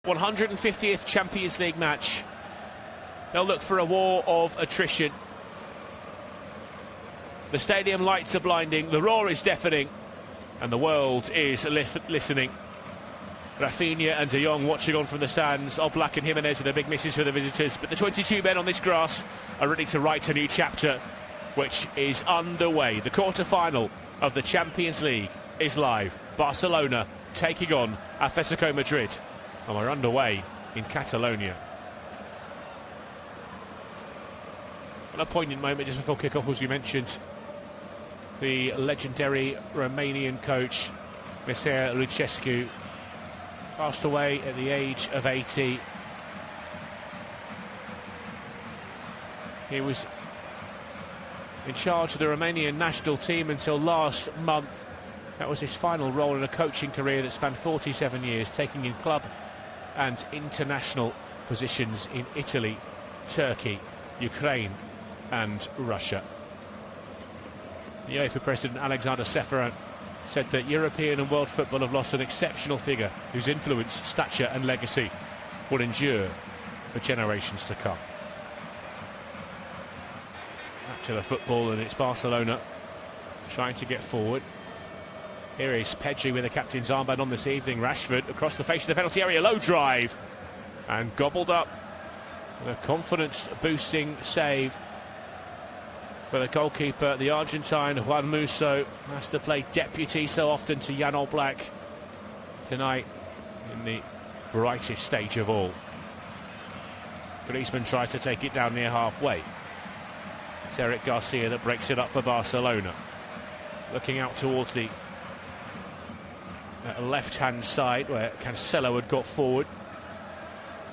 150th Champions League match. They'll look for a war of attrition. The stadium lights are blinding, the roar is deafening, and the world is listening. Rafinha and De Jong watching on from the stands. Oblak and Jimenez are the big misses for the visitors, but the 22 men on this grass are ready to write a new chapter, which is underway. The quarter-final of the Champions League is live. Barcelona taking on Atlético Madrid, and we're underway in Catalonia. An poignant moment just before kick-off, as we mentioned. The legendary Romanian coach, Mircea Lucescu, passed away at the age of 80. He was in charge of the Romanian national team until last month. That was his final role in a coaching career that spanned 47 years, taking in club and international positions in Italy, Turkey, Ukraine and Russia. The UEFA president Alexander Seferin said that European and world football have lost an exceptional figure whose influence, stature and legacy will endure for generations to come. Back to the football, and it's Barcelona trying to get forward. Here is Pedri with the captain's armband on this evening. Rashford across the face of the penalty area, low drive and gobbled up. A confidence boosting save for the goalkeeper, the Argentine Juan Musso. Has to play deputy so often to Jan Oblak tonight in the brightest stage of all. Griezmann tries to take it down near halfway. It's Eric Garcia that breaks it up for Barcelona. Looking out towards the left-hand side where Cancelo had got forward.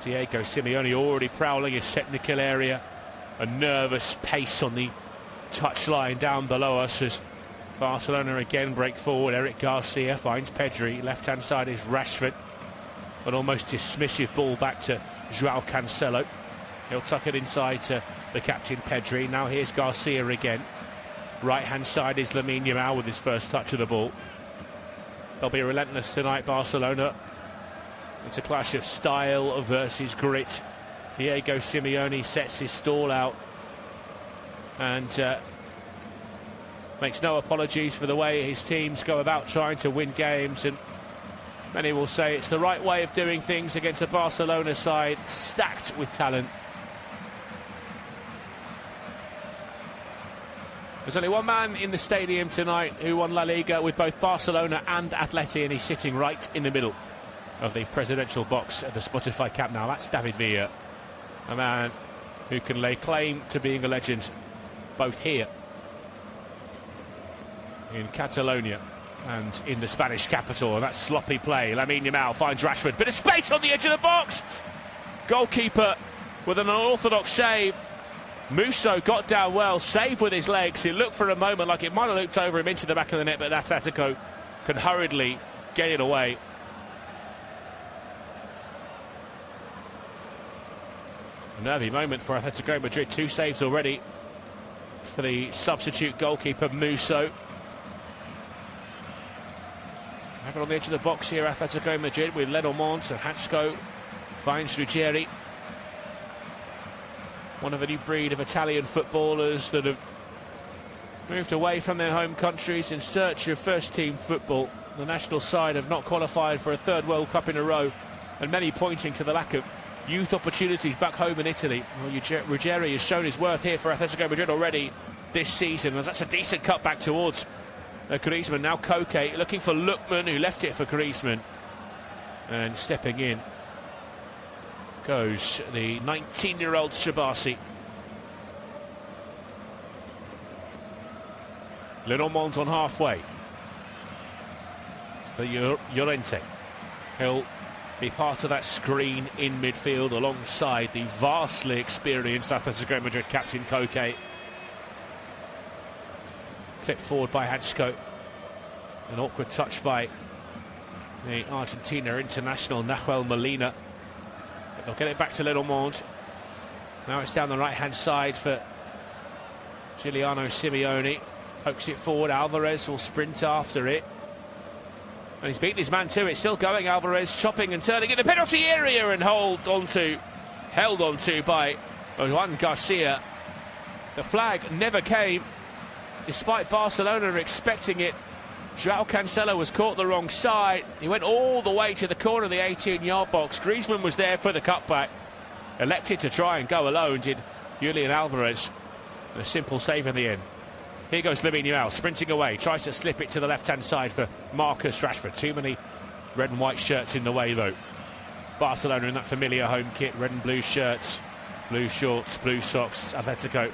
Diego Simeone already prowling his technical area. A nervous pace on the touchline down below us as Barcelona again break forward. Eric Garcia finds Pedri. Left-hand side is Rashford. An almost dismissive ball back to Joao Cancelo. He'll tuck it inside to the captain Pedri. Now here's Garcia again. Right-hand side is Lamine Yamal with his first touch of the ball. They'll be relentless tonight, Barcelona. It's a clash of style versus grit. Diego Simeone sets his stall out and makes no apologies for the way his teams go about trying to win games, and many will say it's the right way of doing things against a Barcelona side stacked with talent. There's only one man in the stadium tonight who won La Liga with both Barcelona and Atleti, and he's sitting right in the middle of the presidential box at the Spotify Camp Nou. That's David Villa, a man who can lay claim to being a legend both here in Catalonia and in the Spanish capital. And that sloppy play, Lamine Yamal finds Rashford, bit of space on the edge of the box. Goalkeeper with an unorthodox save. Musso got down well, saved with his legs. It looked for a moment like it might have looped over him into the back of the net, but Atletico can hurriedly get it away. A nervy moment for Atletico Madrid. 2 saves already for the substitute goalkeeper Musso. Have it on the edge of the box here, Atletico Madrid, with Lenormand, and Hatsko finds Ruggieri. One of a new breed of Italian footballers that have moved away from their home countries in search of first-team football. The national side have not qualified for a 3rd World Cup in a row, and many pointing to the lack of youth opportunities back home in Italy. Well, Ruggieri has shown his worth here for Atletico Madrid already this season, as that's a decent cut back towards Griezmann. Now Koke looking for Lookman, who left it for Griezmann, and stepping in goes the 19-year-old Shabasi. Lenormand on halfway. But Llorente, he'll be part of that screen in midfield alongside the vastly experienced Atletico Madrid captain Koke. Clipped forward by Hatsko. An awkward touch by the Argentina international Nahuel Molina. They'll get it back to Lenormand. Now it's down the right-hand side for Giuliano Simeone. Pokes it forward. Alvarez will sprint after it. And he's beaten his man to it, still going. Alvarez chopping and turning in the penalty area and held on to by Juan Garcia. The flag never came, despite Barcelona expecting it. Joao Cancelo was caught the wrong side. He went all the way to the corner of the 18-yard box. Griezmann was there for the cutback. Elected to try and go alone, did Julian Alvarez. And a simple save in the end. Here goes Lamine Yamal, sprinting away, tries to slip it to the left-hand side for Marcus Rashford. Too many red and white shirts in the way, though. Barcelona in that familiar home kit, red and blue shirts, blue shorts, blue socks. Atletico,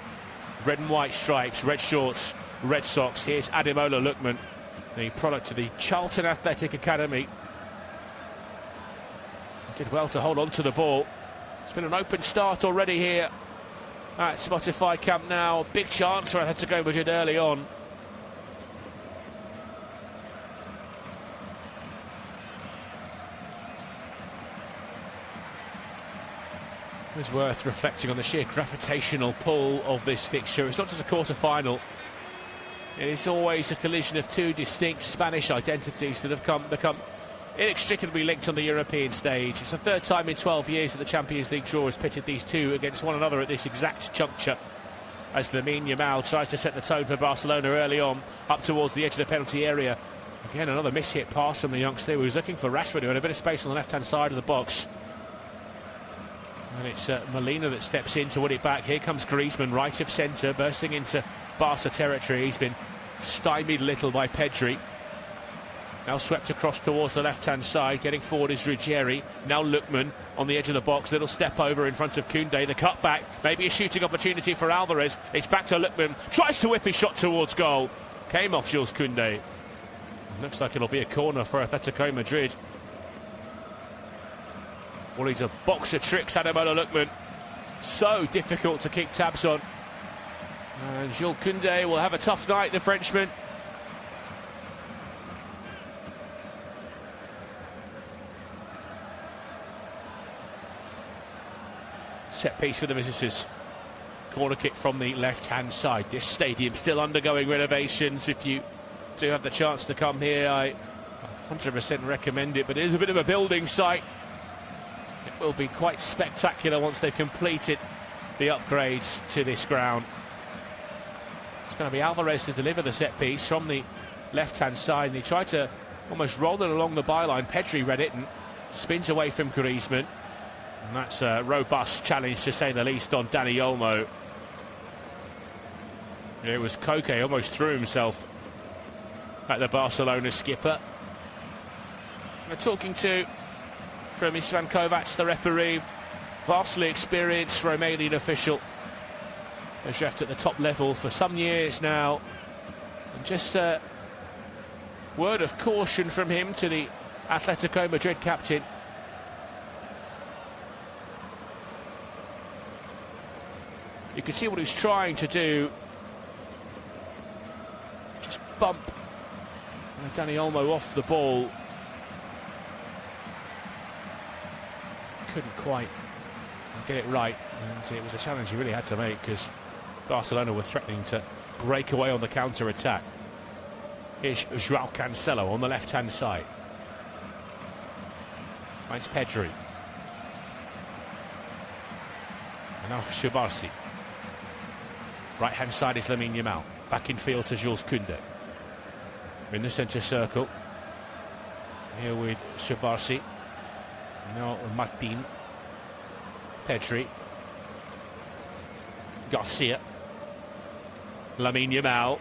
red and white stripes, red shorts, red socks. Here's Ademola Lookman, the product of the Charlton Athletic Academy. Did well to hold on to the ball. It's been an open start already here at Spotify Camp Nou. Big chance for Atlético Madrid early on. It's worth reflecting on the sheer gravitational pull of this fixture. It's not just a quarter-final. It is always a collision of two distinct Spanish identities that have become inextricably linked on the European stage. It's the third time in 12 years that the Champions League draw has pitted these two against one another at this exact juncture, as Lamine Yamal tries to set the tone for Barcelona early on, up towards the edge of the penalty area. Again, another mishit pass from the youngster who was looking for Rashford, who had a bit of space on the left-hand side of the box. And it's Molina that steps in to win it back. Here comes Griezmann, right of centre, bursting into Barca territory. He's been stymied a little by Pedri. Now swept across towards the left-hand side. Getting forward is Ruggieri. Now Lookman on the edge of the box. Little step over in front of Koundé. The cutback. Maybe a shooting opportunity for Alvarez. It's back to Lookman. Tries to whip his shot towards goal. Came off Jules Koundé. Looks like it'll be a corner for Atlético Madrid. Well, he's a box of tricks, Ademola Lookman. So difficult to keep tabs on. And Jules Koundé will have a tough night, the Frenchman. Set piece for the visitors. Corner kick from the left-hand side. This stadium still undergoing renovations. If you do have the chance to come here, I 100% recommend it. But it is a bit of a building site. It will be quite spectacular once they've completed the upgrades to this ground. It's going to be Alvarez to deliver the set piece from the left-hand side. And he tried to almost roll it along the byline. Pedri read it and spins away from Griezmann. And that's a robust challenge, to say the least, on Dani Olmo. It was Koke almost threw himself at the Barcelona skipper. We're talking to, from Istvan Kovac, the referee, vastly experienced Romanian official, has left at the top level for some years now. And just a word of caution from him to the Atletico Madrid captain. You can see what he's trying to do. Just bump Dani Olmo off the ball. Couldn't quite get it right, and it was a challenge he really had to make, because Barcelona were threatening to break away on the counter-attack. Here's Joao Cancelo on the left-hand side. Finds Pedri. And now Shubarsi. Right-hand side is Lamine Yamal. Back in field to Jules Koundé. In the centre circle. Here with Shubarsi. Now Martin. Pedri. Garcia. Lamine Yamal.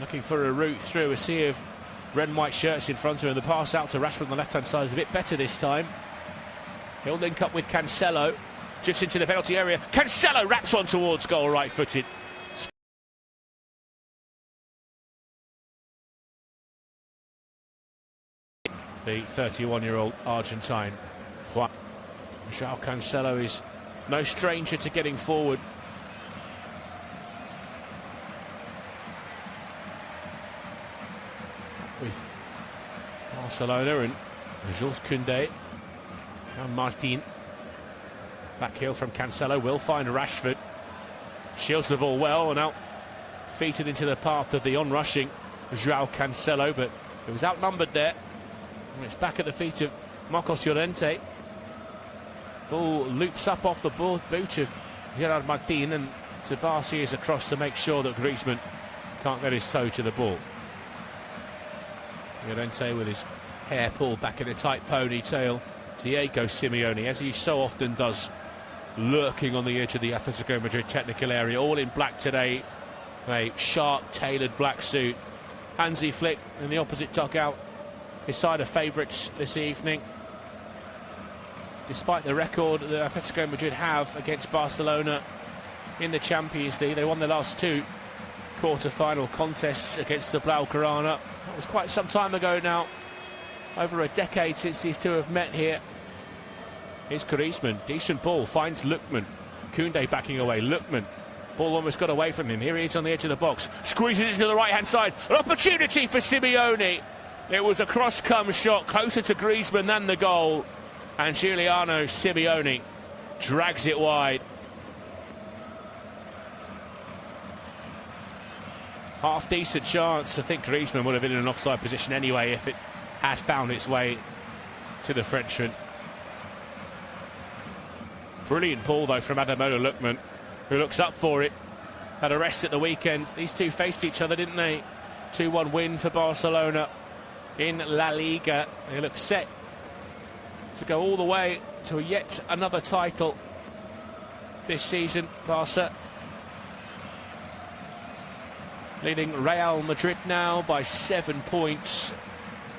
Looking for a route through a sea of red and white shirts in front of him. The pass out to Rashford on the left-hand side is a bit better this time. He'll link up with Cancelo. Drifts into the penalty area. Cancelo wraps on towards goal, right-footed. The 31-year-old Argentine. Joao Cancelo is no stranger to getting forward. With Barcelona and Jules Koundé. And Martin. Back heel from Cancelo, will find Rashford. Shields the ball well, and now feated into the path of the on-rushing Joao Cancelo, but it was outnumbered there. And it's back at the feet of Marcos Llorente. Ball loops up off the boot of Gerard Martin, and Sabasi is across to make sure that Griezmann can't get his toe to the ball. Llorente with his hair pulled back in a tight ponytail. Diego Simeone, as he so often does, lurking on the edge of the Atlético Madrid technical area, all in black today. A sharp tailored black suit. Hansi Flick in the opposite dugout, his side of favourites this evening. Despite the record that Atlético Madrid have against Barcelona in the Champions League, they won their last two quarter-final contests against the Blaugrana. That was quite some time ago now, over a decade since these two have met here. Here's Griezmann, decent ball, finds Lookman. Koundé backing away, Lookman. Ball almost got away from him. Here he is on the edge of the box, squeezes it to the right-hand side. An opportunity for Simeone. It was a cross-come shot closer to Griezmann than the goal. And Giuliano Simeone drags it wide. Half-decent chance. I think Griezmann would have been in an offside position anyway if it had found its way to the Frenchman. Brilliant ball, though, from Ademola Lookman, who looks up for it. Had a rest at the weekend. These two faced each other, didn't they? 2-1 win for Barcelona in La Liga. They look set to go all the way to yet another title this season. Barca leading Real Madrid now by 7 points.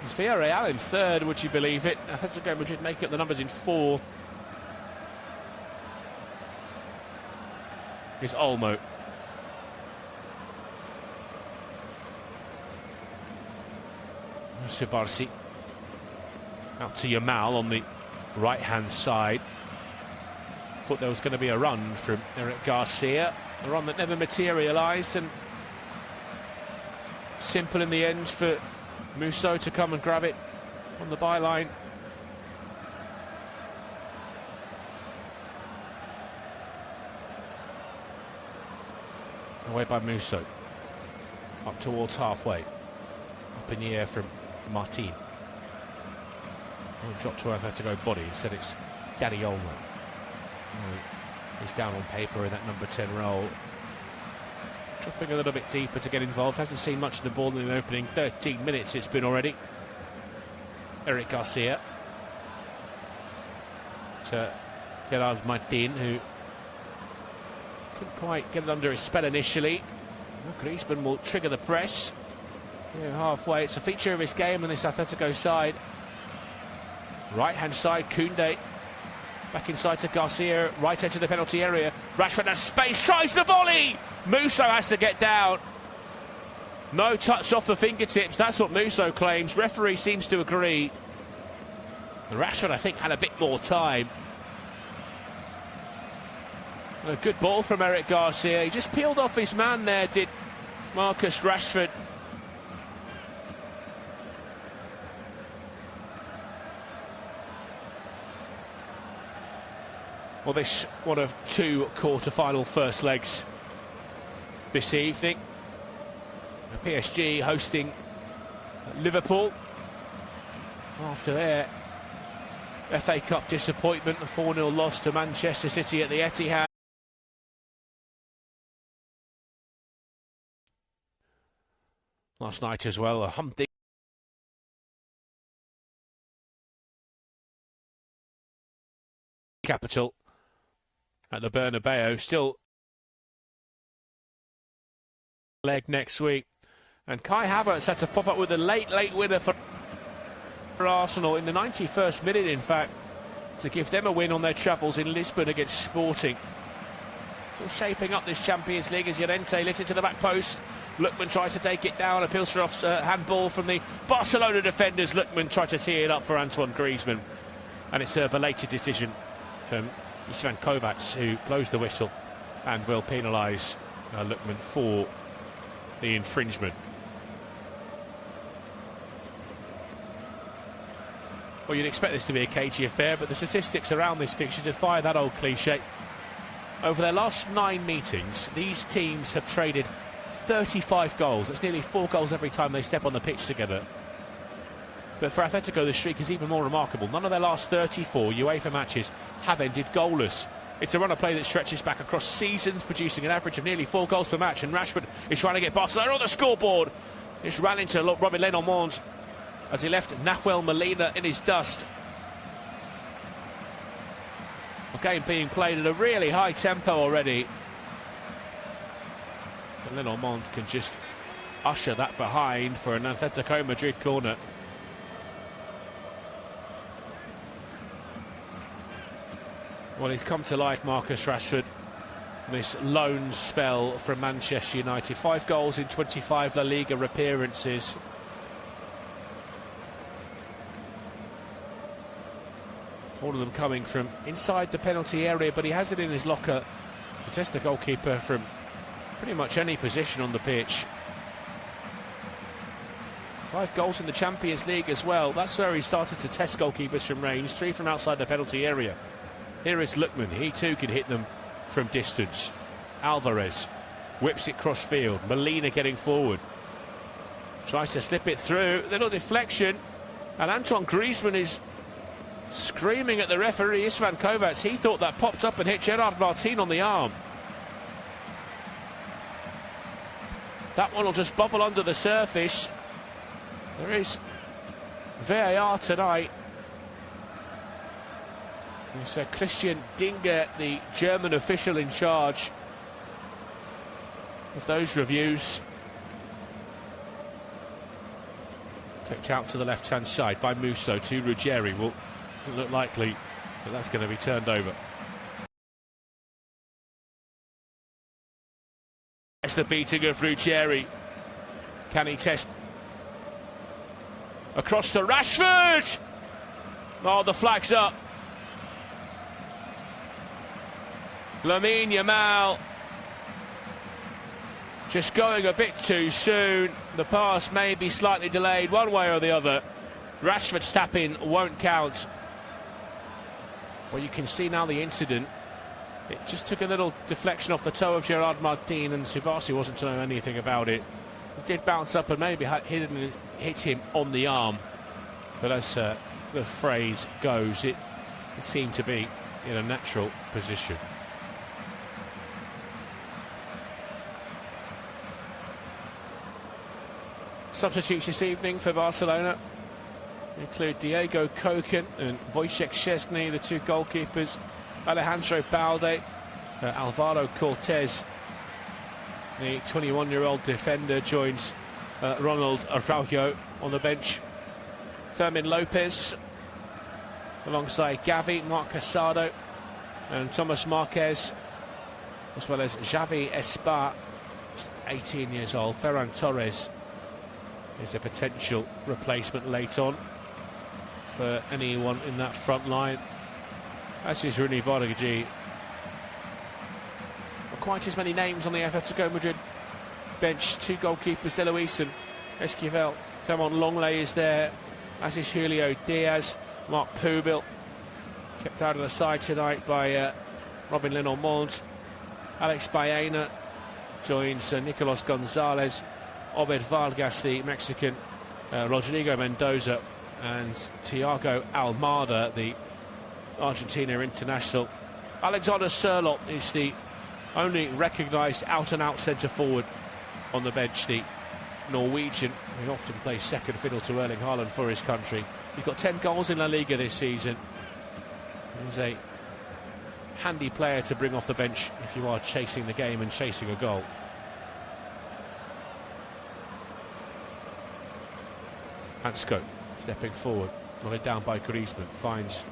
It's Villarreal in third, would you believe it? Atletico Madrid make up the numbers in fourth. Here's Olmo. Sabasi out to Yamal on the right-hand side. Thought there was going to be a run from Eric Garcia, a run that never materialised, and simple in the end for Mircea to come and grab it on the byline. Away by Mircea, up towards halfway, up in the air from Martin. Drop to Atletico body, instead it's Dani Olmo. He's down on paper in that number 10 role. Dropping a little bit deeper to get involved. Hasn't seen much of the ball in the opening 13 minutes it's been already. Eric Garcia to Gerard Martin, who couldn't quite get it under his spell initially. Griezmann will trigger the press. Yeah, halfway, it's a feature of his game on this Atletico side. Right-hand side, Koundé. Back inside to Garcia, right edge of the penalty area. Rashford has space, tries the volley! Musso has to get down. No touch off the fingertips, that's what Musso claims. Referee seems to agree. Rashford, I think, had a bit more time. A good ball from Eric Garcia. He just peeled off his man there, did Marcus Rashford. Well, this one of two quarter-final first legs this evening. PSG hosting Liverpool after their FA Cup disappointment, a 4-0 loss to Manchester City at the Etihad. Last night as well, a humdinger capital at the Bernabeu. Still leg next week, and Kai Havertz had to pop up with a late winner for Arsenal in the 91st minute, in fact, to give them a win on their travels in Lisbon against Sporting. Still shaping up this Champions League as Llorente lit it to the back post. Lookman tries to take it down, appeals for handball from the Barcelona defenders. Lookman tried to tee it up for Antoine Griezmann, and it's a belated decision from Istvan Kovacs, who blows the whistle and will penalise Lookman for the infringement. Well, you'd expect this to be a cagey affair, but the statistics around this fixture defy that old cliche. Over their last 9 meetings, these teams have traded 35 goals. That's nearly 4 goals every time they step on the pitch together. But for Atletico, the streak is even more remarkable. None of their last 34 UEFA matches have ended goalless. It's a run of play that stretches back across seasons, producing an average of nearly 4 goals per match. And Rashford is trying to get Barcelona on the scoreboard. He's ran into Robin Lenormand as he left Nahuel Molina in his dust. A game being played at a really high tempo already. And Lenormand can just usher that behind for an Atletico Madrid corner. Well, he's come to life, Marcus Rashford. This loan spell from Manchester United. 5 goals in 25 La Liga appearances. All of them coming from inside the penalty area, but he has it in his locker to test the goalkeeper from pretty much any position on the pitch. 5 goals in the Champions League as well. That's where he started to test goalkeepers from range. 3 from outside the penalty area. Here is Lookman. He too can hit them from distance. Alvarez whips it cross field. Molina getting forward. Tries to slip it through. Little deflection. And Antoine Griezmann is screaming at the referee, Istvan Kovacs. He thought that popped up and hit Gerard Martin on the arm. That one will just bubble under the surface. There is VAR tonight. It's Christian Dinger, the German official in charge of those reviews. Kicked out to the left-hand side by Musso to Ruggeri. Well, doesn't look likely that that's going to be turned over. That's the beating of Ruggeri. Can he test? Across to Rashford! Oh, the flag's up. Lamine Yamal just going a bit too soon. The pass may be slightly delayed one way or the other. Rashford's tap-in won't count. Well, you can see now the incident. It just took a little deflection off the toe of Gerard Martin, and Subasi wasn't to know anything about it. It did bounce up and maybe hit him on the arm. But as the phrase goes, it seemed to be in a natural position. Substitutes this evening for Barcelona include Diego Koken and Wojciech Szczesny, the 2 goalkeepers. Alejandro Balde, Alvaro Cortez, the 21-year-old defender, joins Ronald Araujo on the bench. Fermin Lopez alongside Gavi, Marc Casado and Thomas Marquez, as well as Xavi Espa, 18 years old. Ferran Torres is a potential replacement late on for anyone in that front line. As is Rooney Bargagi. Not quite as many names on the Atletico Madrid bench. 2 goalkeepers, De Luis and Esquivel. Clement Longley is there, as is Julio Diaz. Marc Pubil kept out of the side tonight by Robin Lenormand. Alex Baena joins Nicolas Gonzalez. Obed Vargas, the Mexican, Rodrigo Mendoza and Thiago Almada, the Argentina international. Alexander Sørloth is the only recognised out-and-out centre-forward on the bench, the Norwegian, who often plays second fiddle to Erling Haaland for his country. He's got 10 goals in La Liga this season. He's a handy player to bring off the bench if you are chasing the game and chasing a goal. Hansko stepping forward, nodded down by Griezmann, finds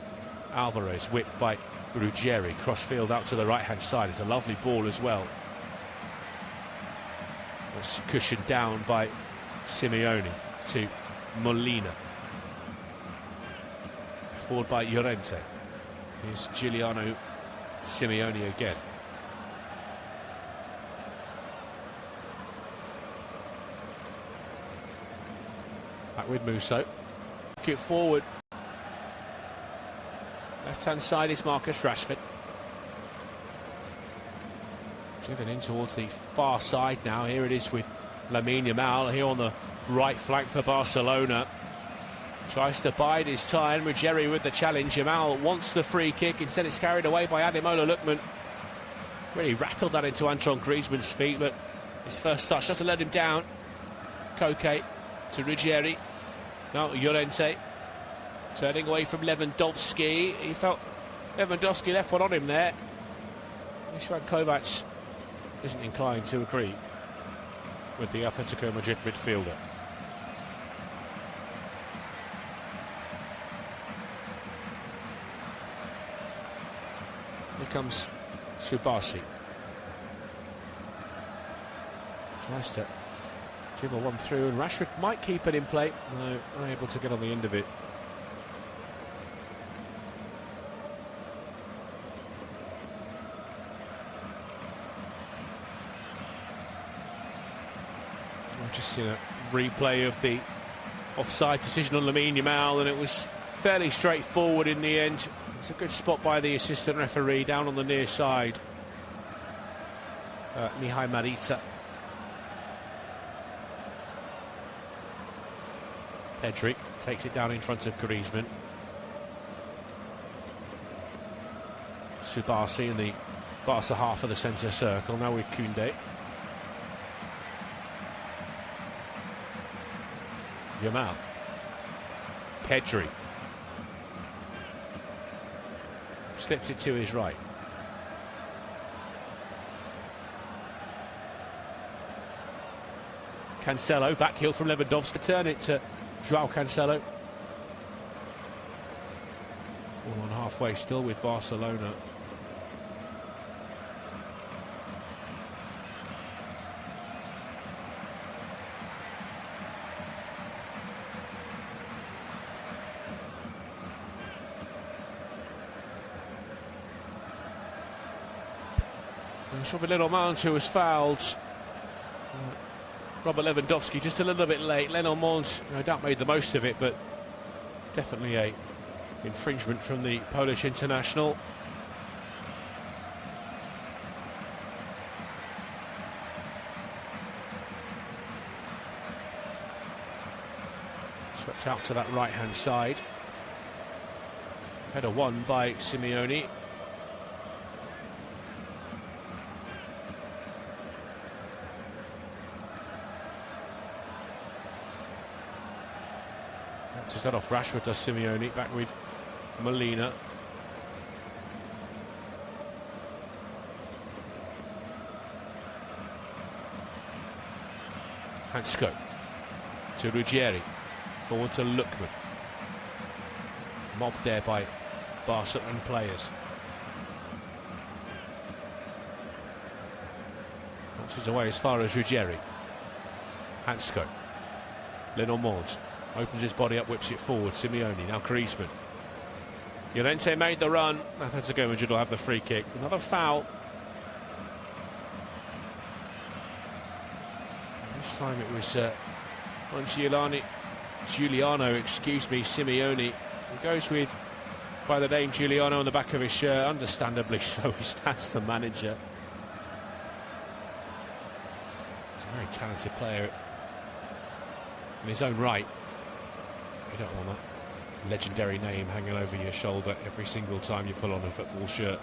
Alvarez, whipped by Ruggeri, cross-field out to the right-hand side. It's a lovely ball as well. It's cushioned down by Simeone to Molina. Forward by Llorente. Here's Giuliano Simeone again. Back with Musso. Kick it forward. Left-hand side is Marcus Rashford. Driven in towards the far side now. Here it is with Lamine Yamal here on the right flank for Barcelona. Tries to bide his time. Ruggieri with the challenge. Jamal wants the free kick. Instead it's carried away by Ademola Lookman. Really rattled that into Antoine Griezmann's feet, but his first touch doesn't let him down. Koke to Ruggieri. Now Llorente turning away from Lewandowski. He felt Lewandowski left one on him there. Dusan Kovac isn't inclined to agree with the Atlético Madrid midfielder. Here comes Subasi. Tries to dribble one through, and Rashford might keep it in play. No, unable to get on the end of it. I've just seen a replay of the offside decision on Lamine Yamal, and it was fairly straightforward in the end. It's a good spot by the assistant referee down on the near side. Mihai Mircea. Pedri takes it down in front of Griezmann. Subasi in the Barca half of the centre circle, now with Koundé. Yamal. Pedri. Slips it to his right. Cancelo, back heel from Lewandowski, turn it to João Cancelo. All on halfway still with Barcelona. Little Mount, who was fouled. Robert Lewandowski just a little bit late. Lenormand, no doubt, made the most of it, but definitely a infringement from the Polish international. Swept out to that right-hand side. Header won by Simeone. To set off Rashford, does Simeone, back with Molina. Hansko to Ruggieri, forward to Lookman. Mobbed there by Barcelona players. Bounces away as far as Ruggieri. Hansko. Lenormand. Opens his body up, whips it forward. Simeone, now Griezmann. Llorente made the run. Atlético Madrid will have the free kick. Another foul. This time it was on Giuliano, excuse me, Simeone. He goes with, by the name Giuliano on the back of his shirt, understandably so. That's the manager. He's a very talented player in his own right. You don't want that legendary name hanging over your shoulder every single time you pull on a football shirt.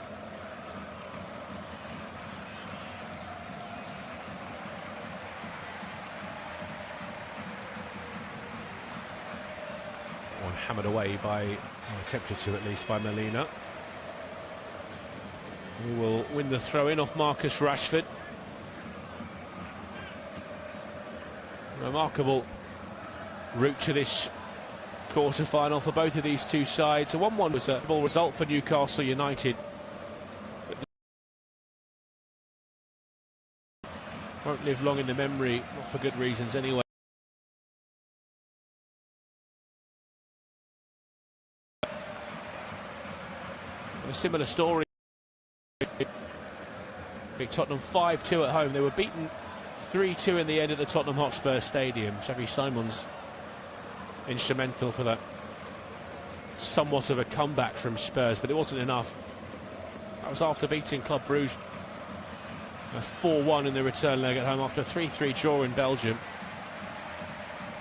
One hammered away by, or attempted to at least, by Molina. Who will win the throw-in off Marcus Rashford. Remarkable route to this quarter-final for both of these two sides. A 1-1 was a ball result for Newcastle United, but won't live long in the memory, not for good reasons anyway. A similar story. Tottenham 5-2 at home. They were beaten 3-2 in the end at the Tottenham Hotspur Stadium. Xavi Simons instrumental for that somewhat of a comeback from Spurs, but it wasn't enough. That was after beating Club Brugge 4-1 in the return leg at home after a 3-3 draw in Belgium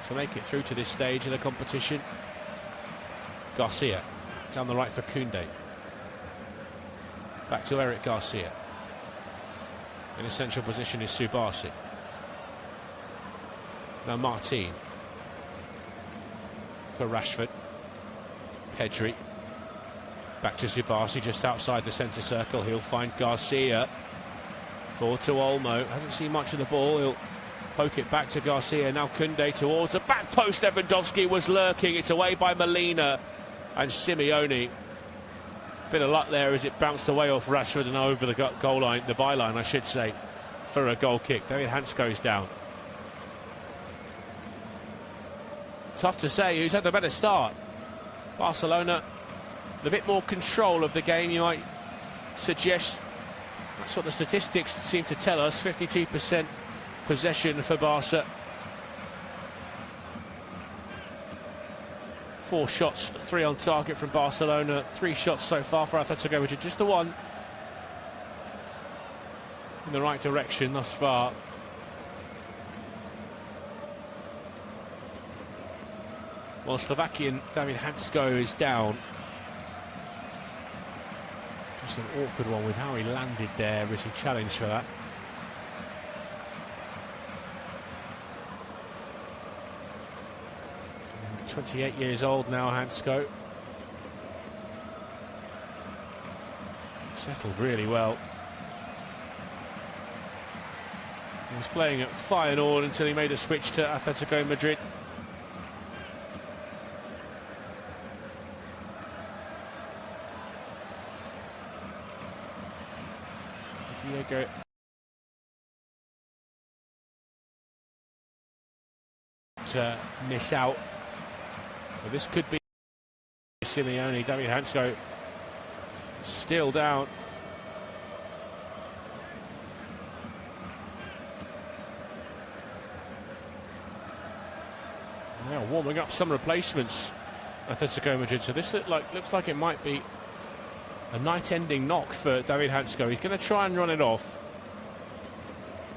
to make it through to this stage of the competition. Garcia down the right for Koundé. Back to Eric Garcia. In a central position is Subasi. Now Martin for Rashford. Pedri. Back to Subasi just outside the centre circle. He'll find Garcia. Forward to Olmo. Hasn't seen much of the ball. He'll poke it back to Garcia. Now Koundé towards the back post. Lewandowski was lurking. It's away by Molina and Simeone. Bit of luck there as it bounced away off Rashford and over the goal line, the byline, I should say, for a goal kick. David Hans goes down. Tough to say who's had the better start. Barcelona, a bit more control of the game, you might suggest. That's what the statistics seem to tell us. 52% possession for Barca. 4 shots, 3 on target from Barcelona. 3 shots so far for Atlético, which is just the one in the right direction thus far. Well, Slovakian David Hansko is down. Just an awkward one with how he landed there as he challenged for that. And 28 years old now, Hansko. Settled really well. He was playing at Feyenoord until he made a switch to Atlético Madrid. Diego to miss out. Well, this could be Simeone. David Hansko still down. Now warming up some replacements, Atlético Madrid. So this looks like it might be a night-ending knock for David Hansko. He's going to try and run it off.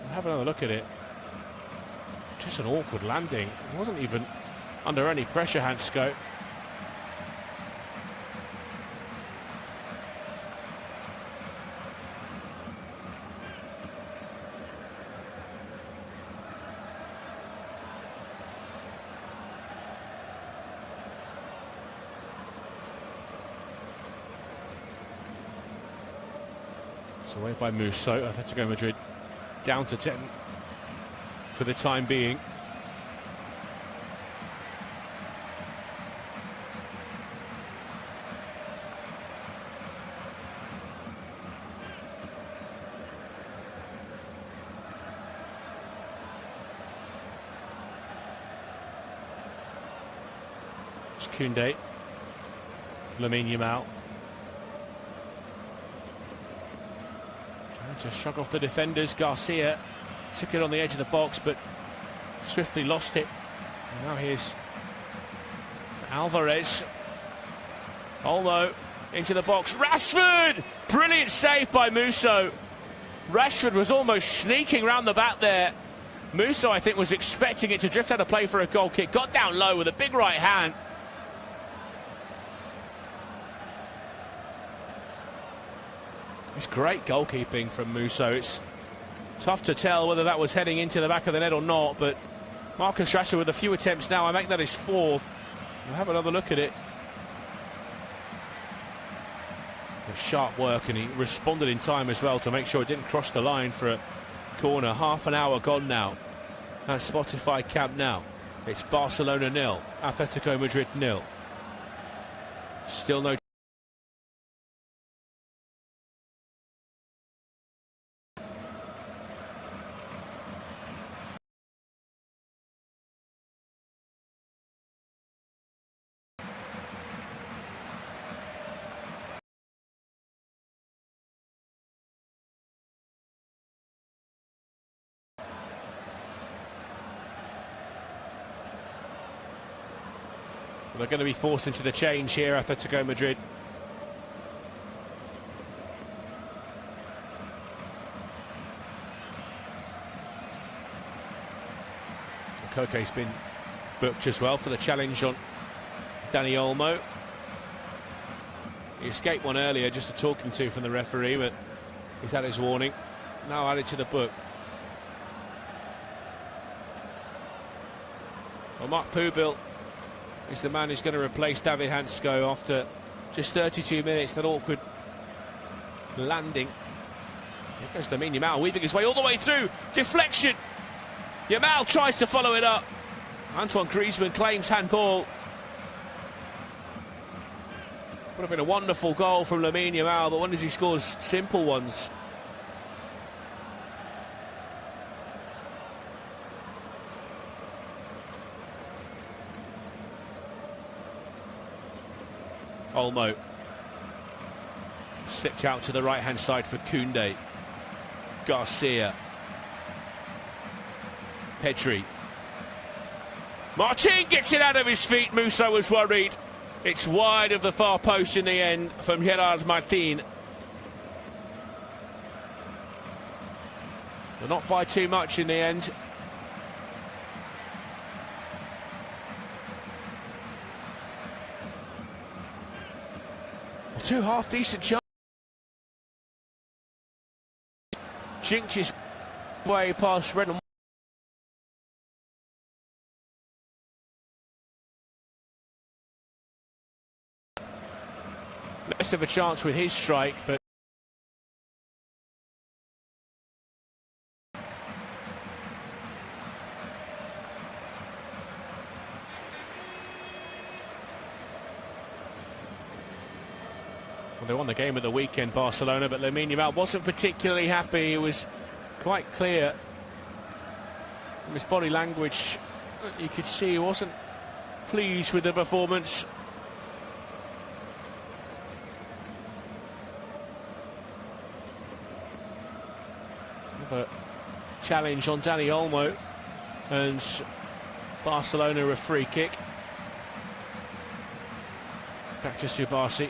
We'll have another look at it. Just an awkward landing. He wasn't even under any pressure, Hansko. It's away by Mircea. Atlético Madrid down to 10 for the time being. It's Koundé. Lamine Yamal. To shrug off the defenders. Garcia took it on the edge of the box but swiftly lost it. And now here's Alvarez. Olmo into the box. Rashford! Brilliant save by Musso. Rashford was almost sneaking round the back there. Musso, I think, was expecting it to drift out of play for a goal kick. Got down low with a big right hand. It's great goalkeeping from Musso. It's tough to tell whether that was heading into the back of the net or not, but Marcus Rashford with a few attempts now. I make that his 4th. We'll have another look at it. The sharp work, and he responded in time as well to make sure it didn't cross the line for a corner. Half an hour gone now at Spotify Camp Nou. It's Barcelona 0, Atlético Madrid 0. Still no. They're going to be forced into the change here, Atlético Madrid. Koke's been booked as well for the challenge on Dani Olmo. He escaped one earlier, just a talking to from the referee, but he's had his warning. Now added to the book. Well, Mark Pubil is the man who's going to replace David Hansko after just 32 minutes. That awkward landing. Here goes Lamine Yamal, weaving his way all the way through. Deflection. Yamal tries to follow it up. Antoine Griezmann claims handball. Would have been a wonderful goal from Lamine Yamal, but when does he score simple ones? Olmo slipped out to the right hand side for Koundé. Garcia, Pedri, Martin gets it out of his feet. Musa was worried. It's wide of the far post in the end from Gerard Martin. But not by too much in the end. Well, two half-decent shots. Jinked his way past Redmond. Less of a chance with his strike, but well, they won the game at the weekend, Barcelona, but Lamine Yamal wasn't particularly happy. It was quite clear from his body language. You could see he wasn't pleased with the performance. A challenge on Dani Olmo, and Barcelona a free kick. Back to Subasi.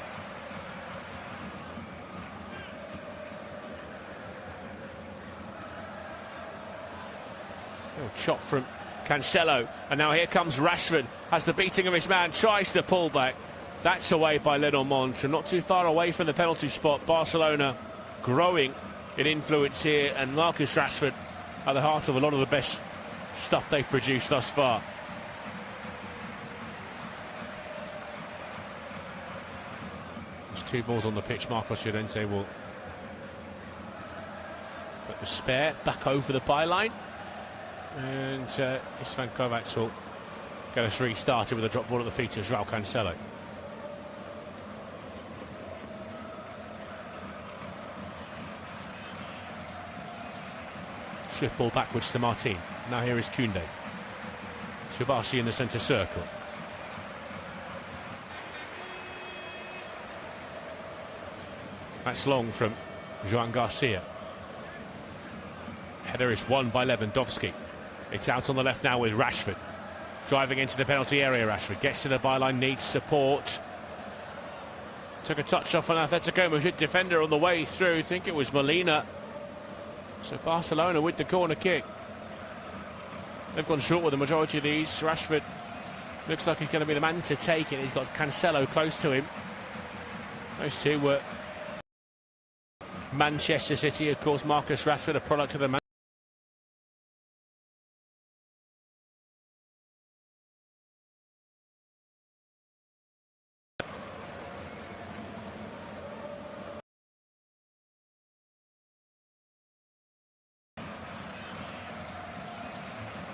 Chop from Cancelo, and now here comes Rashford, has the beating of his man, tries to pull back. That's away by Lenormand, not too far away from the penalty spot. Barcelona growing in influence here, and Marcus Rashford at the heart of a lot of the best stuff they've produced thus far. There's two balls on the pitch. Marcos Llorente will put the spare back over the byline, and Istvan Kovacs will get us restarted with a drop ball at the feet of Joao Cancelo. Swift ball backwards to Martin. Now here is Koundé. Subasi in the centre circle. That's long from Joan Garcia. Header is won by Lewandowski. It's out on the left now with Rashford. Driving into the penalty area, Rashford gets to the byline, needs support. Took a touch off an Atlético Madrid defender on the way through. I think it was Molina. So Barcelona with the corner kick. They've gone short with the majority of these. Rashford looks like he's going to be the man to take it. He's got Cancelo close to him. Those two were Manchester City, of course. Marcus Rashford, a product of the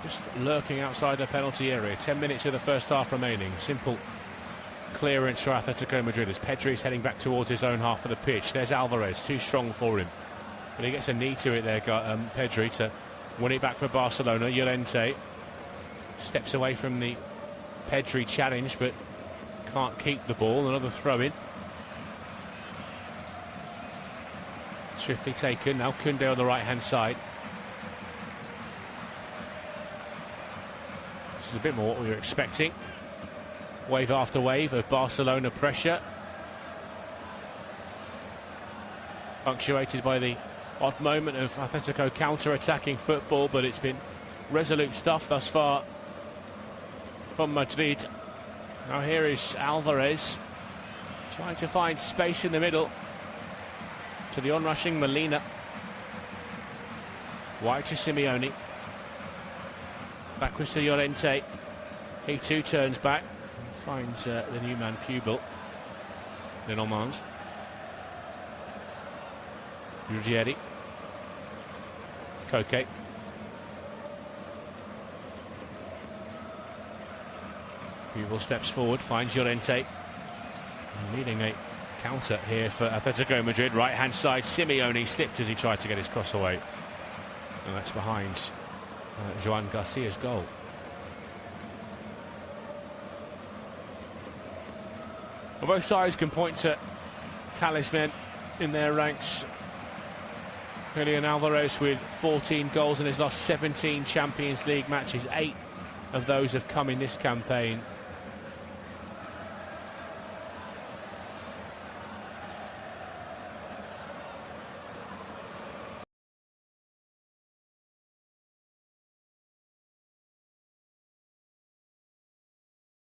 just lurking outside the penalty area. 10 minutes of the first half remaining. Simple clearance for Atlético Madrid as Pedri is heading back towards his own half of the pitch. There's Alvarez, too strong for him, but he gets a knee to it there, Pedri, to win it back for Barcelona. Llorente steps away from the Pedri challenge, but can't keep the ball. Another throw in. Swiftly taken. Now Koundé on the right hand side. This is a bit more what we were expecting. Wave after wave of Barcelona pressure, punctuated by the odd moment of Atlético counter-attacking football, but it's been resolute stuff thus far from Madrid. Now here is Alvarez, Trying to find space in the middle to the onrushing Molina. Wide to Simeone. Backwards to Llorente. He too turns back. Finds the new man Pubel. Lenormand. Ruggieri. Koke. Pubel steps forward, finds Llorente. Leading a counter here for Atlético Madrid. Right hand side, Simeone slipped as he tried to get his cross away. And that's behind Joan Garcia's goal. Well, both sides can point to talisman in their ranks. Julian Alvarez with 14 goals in his last 17 Champions League matches. 8 of those have come in this campaign.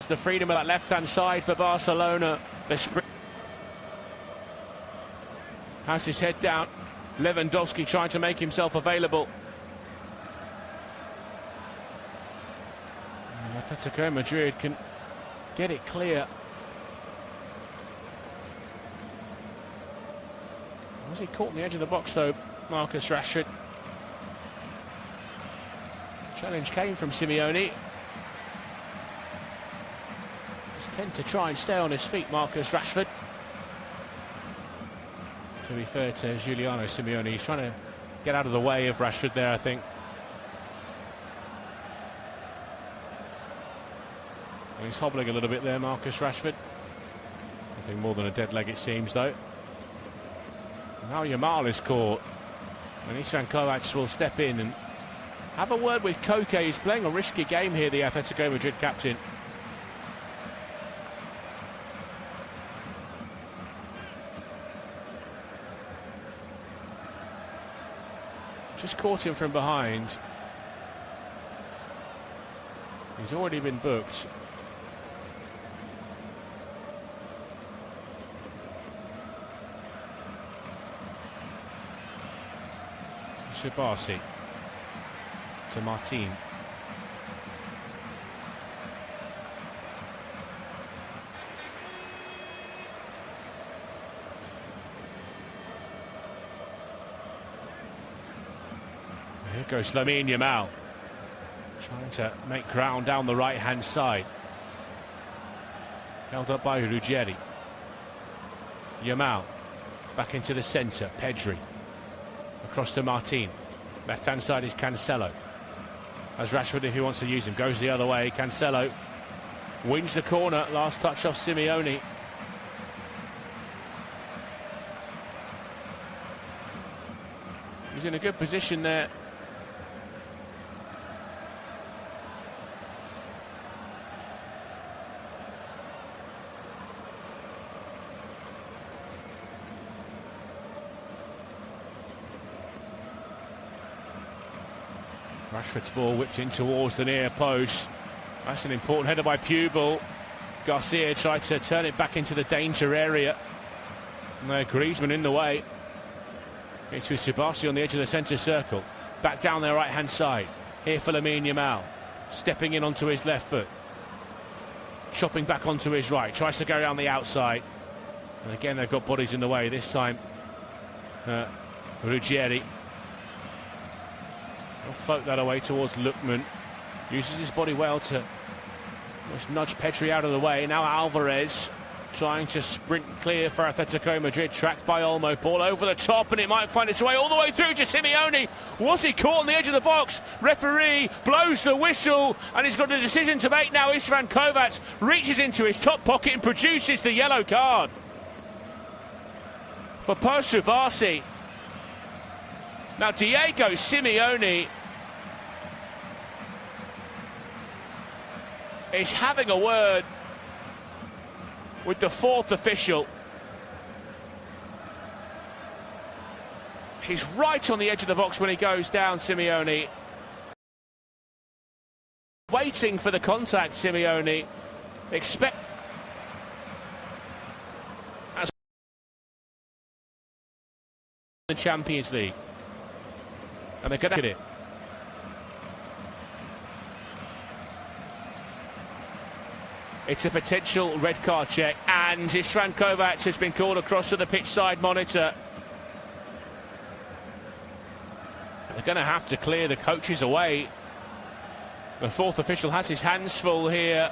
The freedom of that left-hand side for Barcelona. The sprint has his head down. Lewandowski trying to make himself available. And Atlético Madrid can get it clear. Was he caught on the edge of the box though, Marcus Rashford? Challenge came from Simeone. Tend to try and stay on his feet, Marcus Rashford. To be fair to Giuliano Simeone, he's trying to get out of the way of Rashford there, I think. And he's hobbling a little bit there, Marcus Rashford. Nothing more than a dead leg, it seems, though. And now Yamal is caught. And Istvan Kovac will step in and have a word with Koke. He's playing a risky game here, the Atlético Madrid captain. Just caught him from behind. He's already been booked. Shabasi to Martin. Here goes Lamine Yamal, trying to make ground down the right-hand side. Held up by Ruggieri. Yamal, back into the centre, Pedri. Across to Martin. Left-hand side is Cancelo. As Rashford, if he wants to use him, goes the other way. Cancelo wins the corner, last touch off Simeone. He's in a good position there. Rashford's ball whipped in towards the near post. That's an important header by Pubel. Garcia tried to turn it back into the danger area. No, Griezmann in the way. It's with Subasi on the edge of the centre circle. Back down their right-hand side. Here for Lamine Yamal. Stepping in onto his left foot. Chopping back onto his right. Tries to go down the outside. And again, they've got bodies in the way. This time, Ruggieri. He'll float that away towards Lookman. Uses his body well to just nudge Pedri out of the way. Now Alvarez trying to sprint clear for Atlético Madrid. Tracked by Olmo. Ball over the top and it might find its way all the way through to Simeone. Was he caught on the edge of the box? Referee blows the whistle and he's got a decision to make now. Istvan Kovac reaches into his top pocket and produces the yellow card for Subasi. Now Diego Simeone is having a word with the fourth official. He's right on the edge of the box when he goes down, Simeone. Waiting for the contact, Simeone. the Champions League. And they're going to get it. It's a potential red card check, and Istvan Kovac has been called across to the pitch side monitor. They're going to have to clear the coaches away. The fourth official has his hands full here.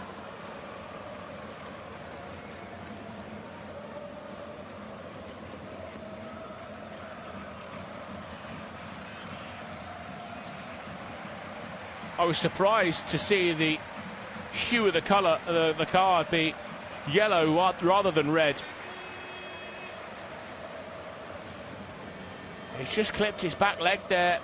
I was surprised to see the hue of the colour, the card be yellow rather than red. He's just clipped his back leg there.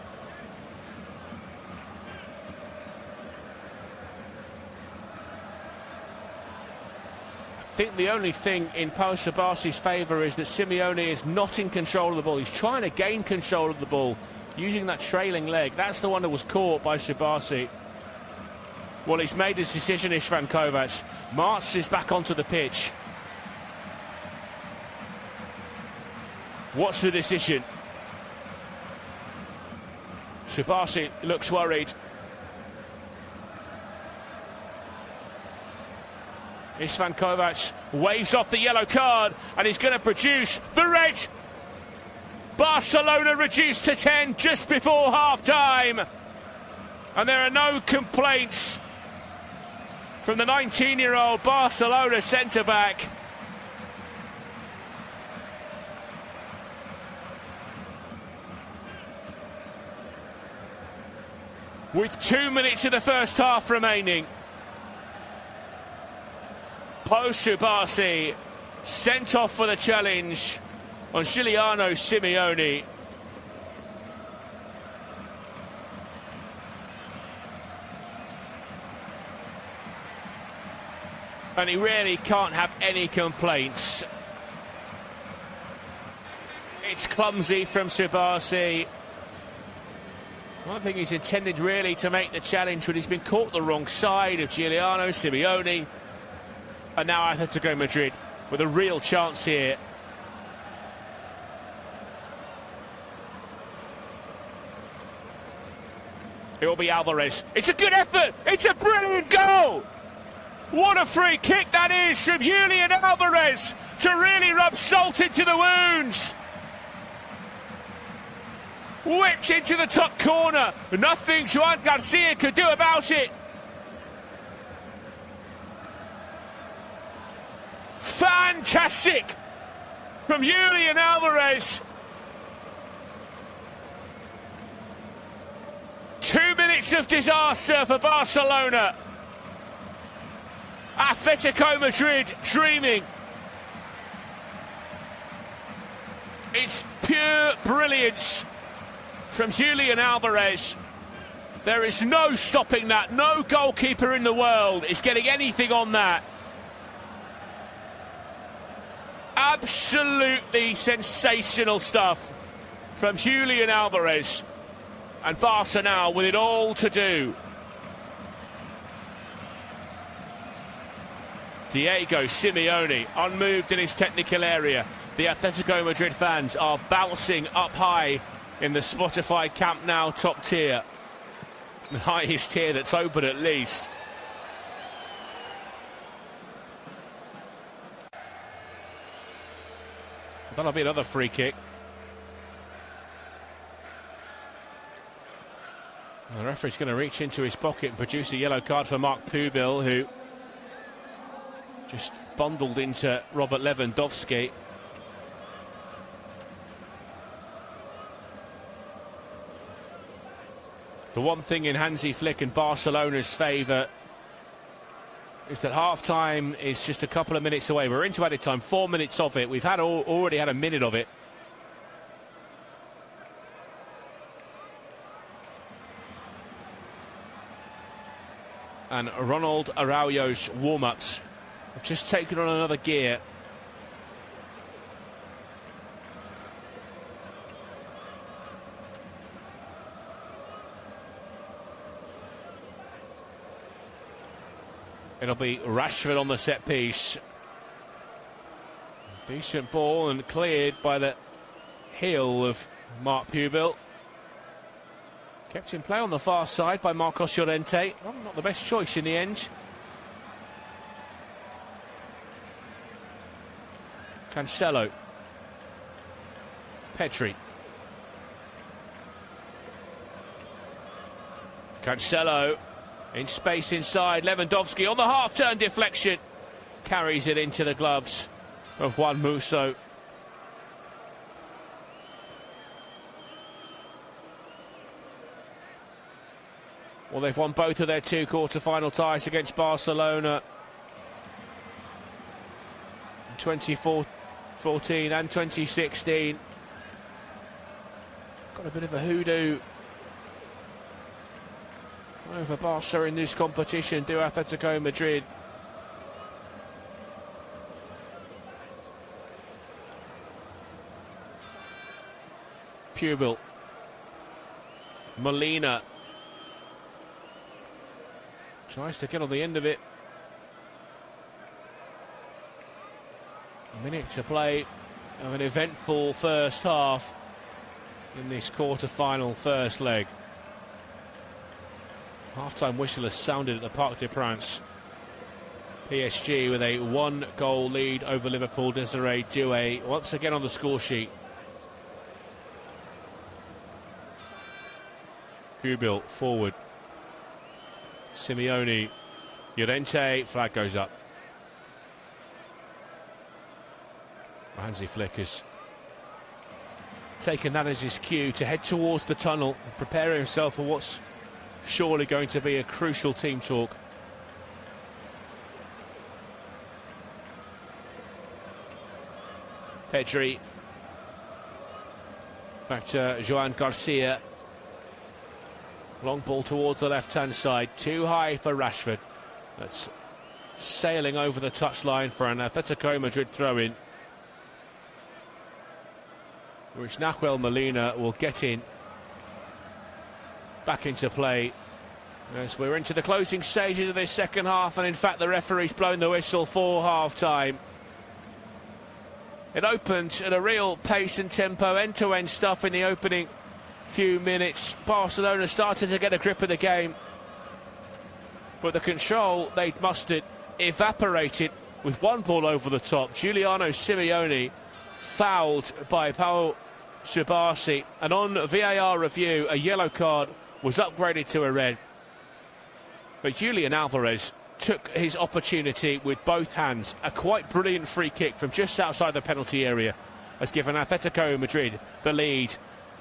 I think the only thing in Pau Subasi's favour is that Simeone is not in control of the ball. He's trying to gain control of the ball using that trailing leg. That's the one that was caught by Subasi. Well, he's made his decision, Istvan Kovac. Mircea is back onto the pitch. What's the decision? Subasi looks worried. Istvan Kovac waves off the yellow card, and he's going to produce the red. Barcelona reduced to 10 just before half-time. And there are no complaints from the 19-year-old Barcelona centre-back. With 2 minutes of the first half remaining, Pau Subasi sent off for the challenge on Giuliano Simeone. And he really can't have any complaints. It's clumsy from Subasi. I don't think he's intended really to make the challenge, but he's been caught the wrong side of Giuliano Simeone. And now Atlético Madrid with a real chance here. It will be Alvarez. It's a good effort. It's a brilliant goal. What a free kick that is from Julian Alvarez to really rub salt into the wounds. Whipped into the top corner. Nothing Joan Garcia could do about it. Fantastic from Julian Alvarez. 2 minutes of disaster for Barcelona. Atlético Madrid dreaming. It's pure brilliance from Julian Alvarez. There is no stopping that. No goalkeeper in the world is getting anything on that. Absolutely sensational stuff from Julian Alvarez. And Barca now with it all to do. Diego Simeone, unmoved in his technical area. The Atlético Madrid fans are bouncing up high in the Spotify Camp Nou top tier. The highest tier that's open at least. That'll be another free kick. And the referee's going to reach into his pocket and produce a yellow card for Mark Pubil, who just bundled into Robert Lewandowski. The one thing in Hansi Flick and Barcelona's favour is that half-time is just a couple of minutes away. We're into added time, 4 minutes of it. We've had already had a minute of it. And Ronald Araujo's warm-ups have just taken on another gear. It'll be Rashford on the set piece. Decent ball and cleared by the heel of Marc Pubil. Kept in play on the far side by Marcos Llorente. Well, not the best choice in the end. Cancelo. Pedri. Cancelo in space inside. Lewandowski on the half-turn deflection. Carries it into the gloves of Juan Musso. Well, they've won both of their two quarter-final ties against Barcelona. 2014 and 2016. Got a bit of a hoodoo over Barca in this competition, do Atlético Madrid. Pubil. Molina. Tries to get on the end of it. A minute to play of an eventful first half in this quarter-final first leg. Half-time whistle has sounded at the Parc des Princes. PSG with a one-goal lead over Liverpool. Desiree Doué once again on the score sheet. Pubil forward. Simeone. Llorente. Flag goes up. Hansi Flick has taken that as his cue to head towards the tunnel and prepare himself for what's surely going to be a crucial team talk. Pedri. Back to Joan Garcia. Long ball towards the left-hand side. Too high for Rashford. That's sailing over the touchline for an Atlético Madrid throw-in, which Nahuel Molina will get in. Back into play as we're into the closing stages of this second half, and in fact the referee's blown the whistle for half-time. It opened at a real pace and tempo, end-to-end stuff in the opening few minutes. Barcelona started to get a grip of the game, but the control they'd mustered evaporated with one ball over the top. Giuliano Simeone fouled by Pau Subasi, and on VAR review a yellow card was upgraded to a red. But Julian Alvarez took his opportunity with both hands. A quite brilliant free kick from just outside the penalty area has given Atlético Madrid the lead,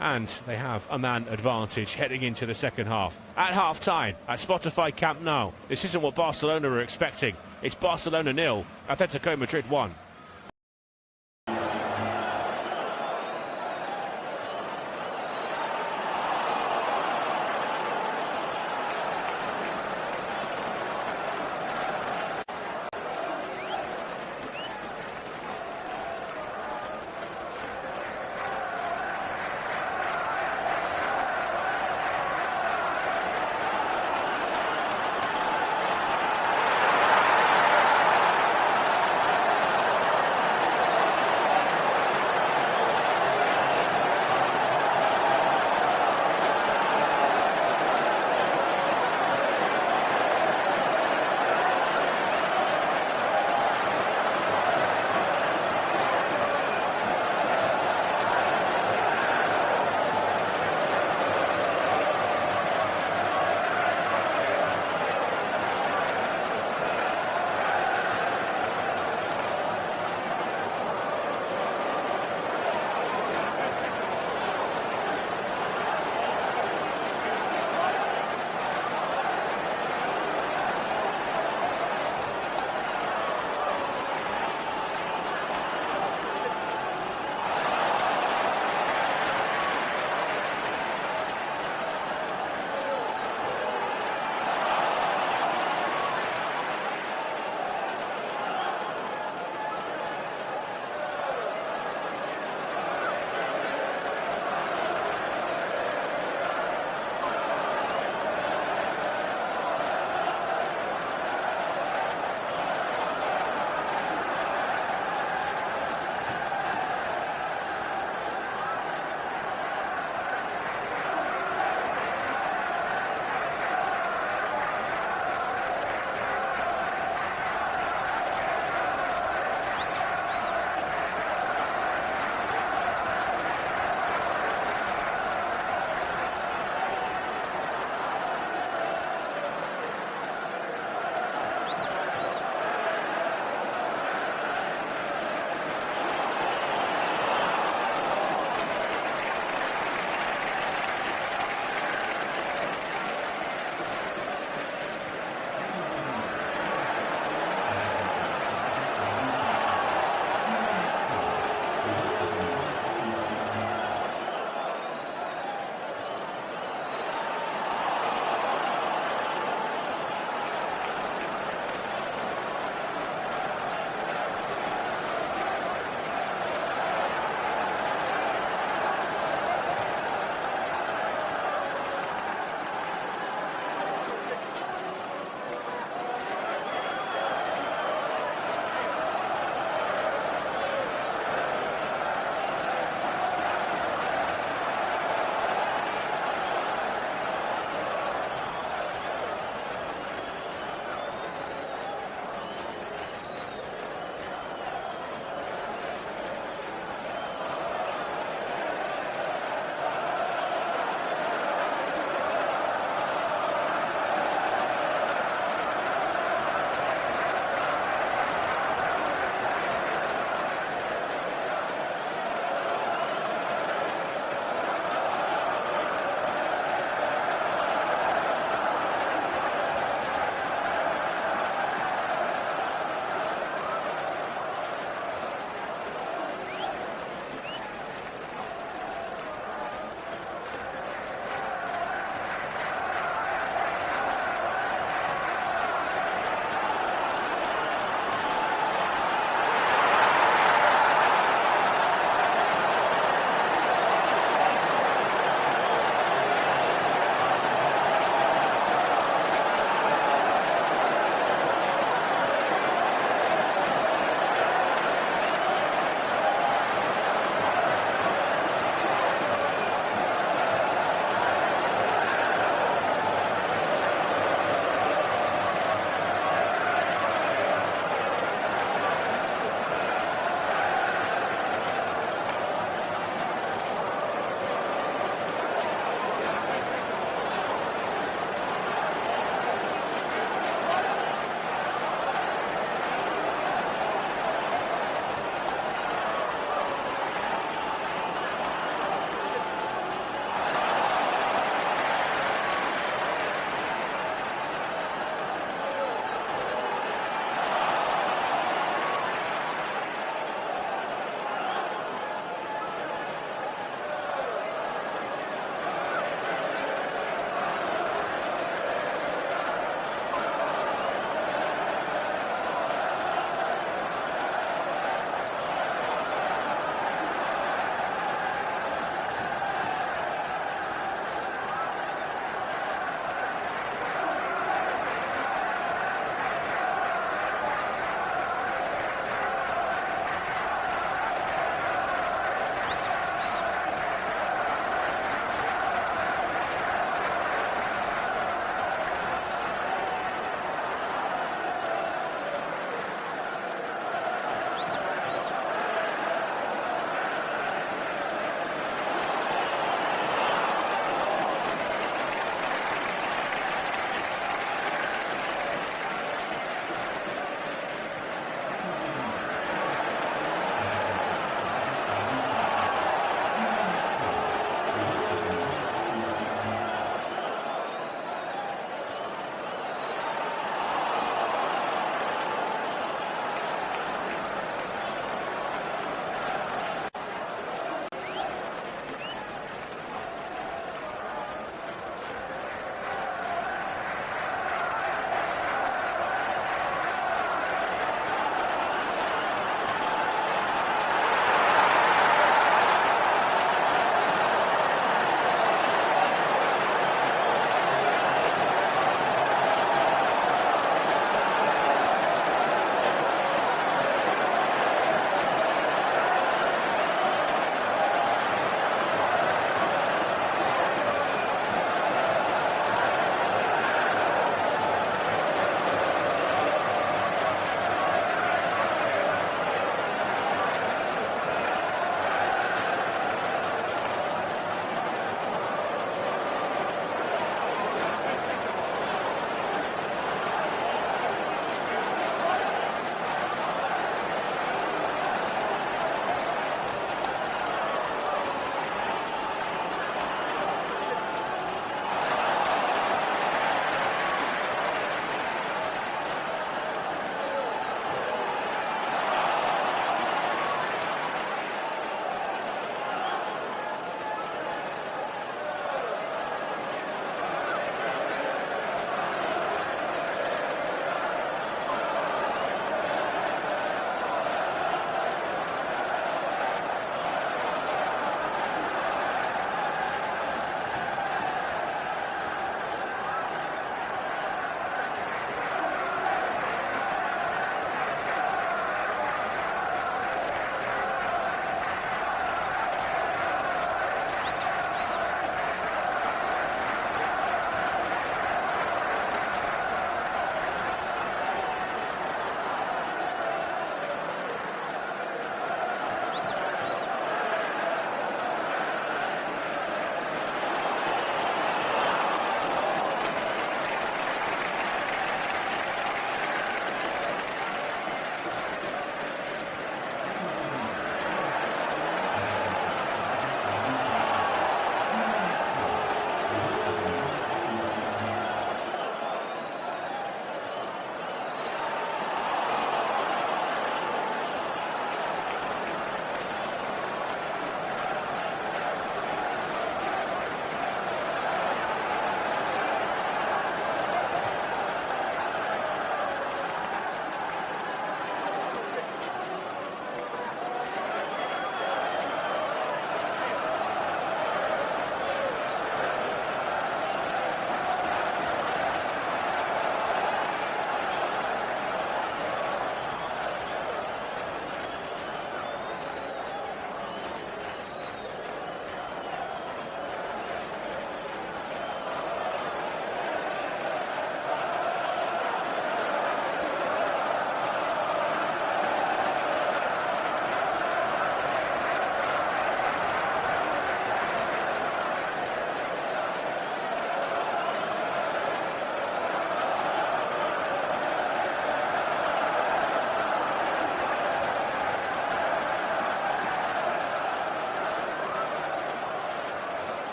and they have a man advantage heading into the second half. At half-time at Spotify Camp Nou, this isn't what Barcelona were expecting. It's Barcelona 0, Atlético Madrid 1.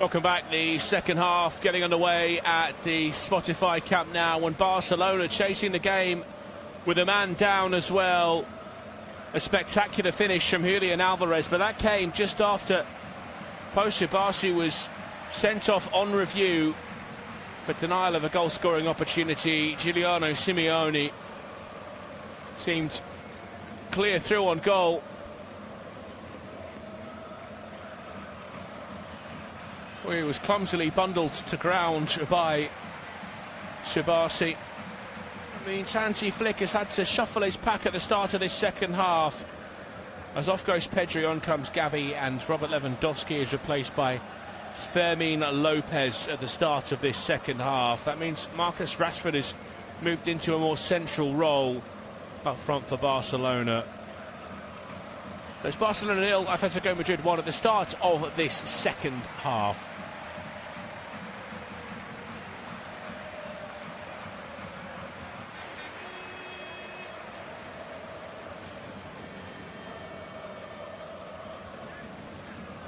Welcome back. The second half getting underway at the Spotify Camp Nou, when Barcelona chasing the game with a man down as well. A spectacular finish from Julian Alvarez, but that came just after Pau Subasi was sent off on review for denial of a goal-scoring opportunity. Giuliano Simeone seemed clear through on goal. Well, he was clumsily bundled to ground by Subasi. It means Hansi Flick has had to shuffle his pack at the start of this second half. As off goes Pedri, on comes Gavi, and Robert Lewandowski is replaced by Fermin Lopez at the start of this second half. That means Marcus Rashford has moved into a more central role up front for Barcelona. There's Barcelona 0, Atletico Madrid 1 at the start of this second half.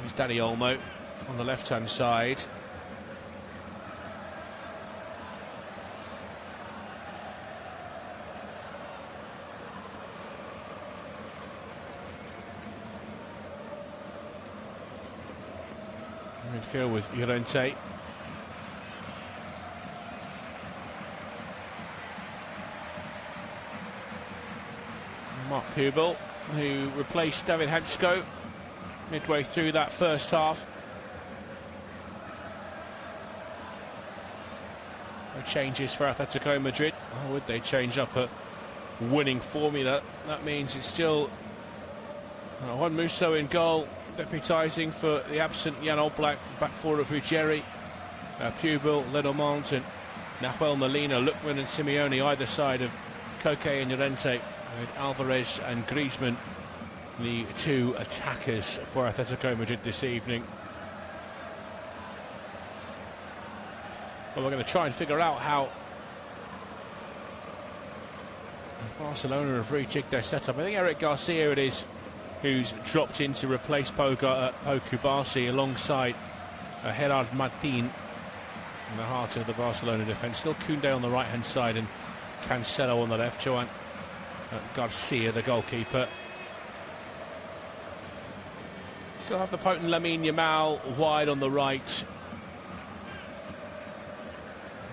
Here's Dani Olmo on the left-hand side. Midfield with Llorente. Mark Pubel, who replaced David Hansko midway through that first half. No changes for Atletico Madrid. How would they change up a winning formula? That means it's still Juan Musso in goal, deputising for the absent Jan Oblak, back four of Ruggeri, Pubel, Lenormand and Nahuel Molina, Lookman and Simeone either side of Koke and Llorente, with Alvarez and Griezmann the two attackers for Atletico Madrid this evening. Well, we're going to try and figure out how Barcelona have rejigged their setup. I think Eric Garcia it is who's dropped in to replace Pau Subasi alongside Gerard Martin in the heart of the Barcelona defence. Still Koundé on the right-hand side and Cancelo on the left. Joan Garcia, the goalkeeper. Still have the potent Lamine Yamal wide on the right.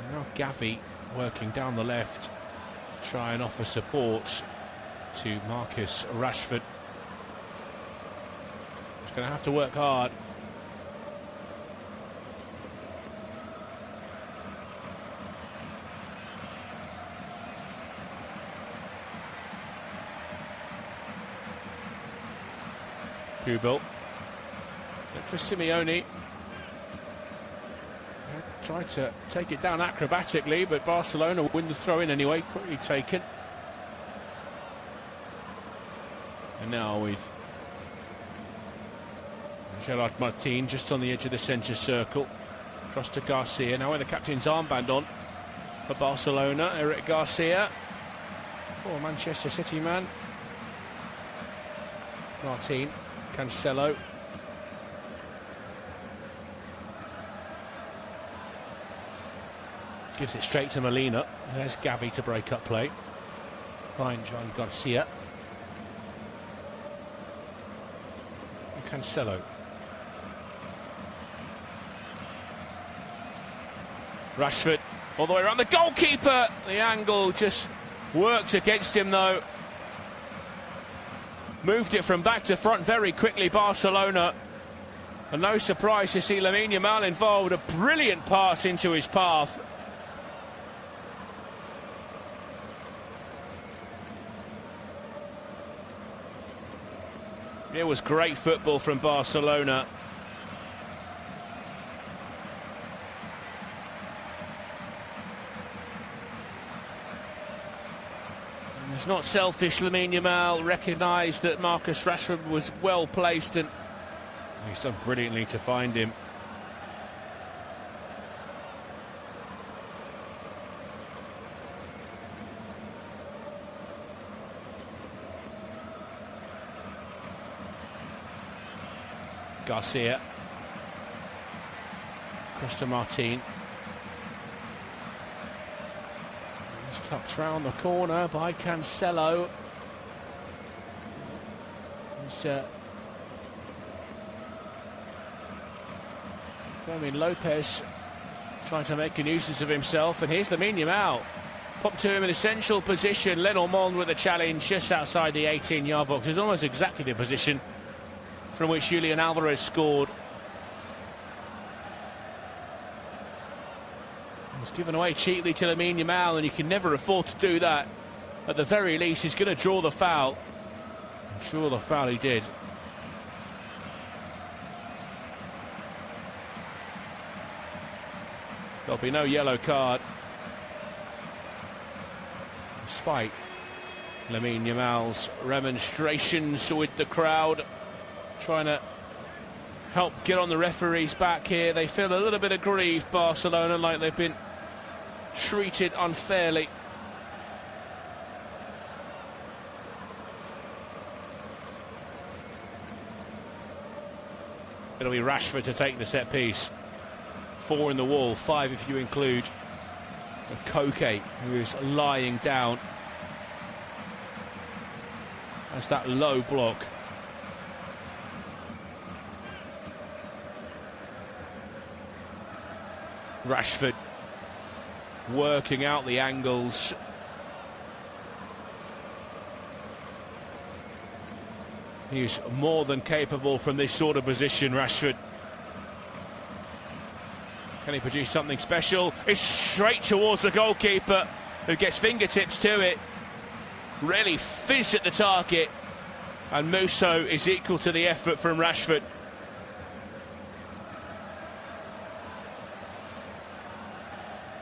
And now Gavi working down the left to try and offer support to Marcus Rashford. He's going to have to work hard. Pubel. Look for Simeone. Tried to take it down acrobatically, but Barcelona win the throw-in anyway. Quickly taken. And now with Gerard Martin just on the edge of the centre circle. Across to Garcia. Now with the captain's armband on for Barcelona. Eric Garcia. Poor Manchester City man. Martin. Cancelo. Gives it straight to Molina. There's Gavi to break up play. Find John Garcia. And Cancelo. Rashford all the way around the goalkeeper. The angle just worked against him though. Moved it from back to front very quickly, Barcelona. And no surprise to see Lamine Yamal involved. A brilliant pass into his path. It was great football from Barcelona. It's not selfish. Lamine Yamal recognised that Marcus Rashford was well placed and he's done brilliantly to find him. Garcia. Across to Martin. It's tucked round the corner by Cancelo. Lopez trying to make a nuisance of himself, and here's Mircea. Popped to him in a central position. Lenormand with a challenge just outside the 18-yard box. It's almost exactly the position from which Julian Alvarez scored. It was given away cheaply to Mircea, and you can never afford to do that. At the very least, he's going to draw the foul. I'm sure the foul he did. There'll be no yellow card, despite Lamine Yamal's remonstrations with the crowd, trying to help get on the referee's back here. They feel a little bit aggrieved, Barcelona, like they've been treated unfairly. It'll be Rashford to take the set piece. 4 in the wall, 5 if you include Koke, who is lying down as that low block. Rashford working out the angles. He's more than capable from this sort of position, Rashford. Can he produce something special? It's straight towards the goalkeeper, who gets fingertips to it. Really fizzed at the target. And Musso is equal to the effort from Rashford.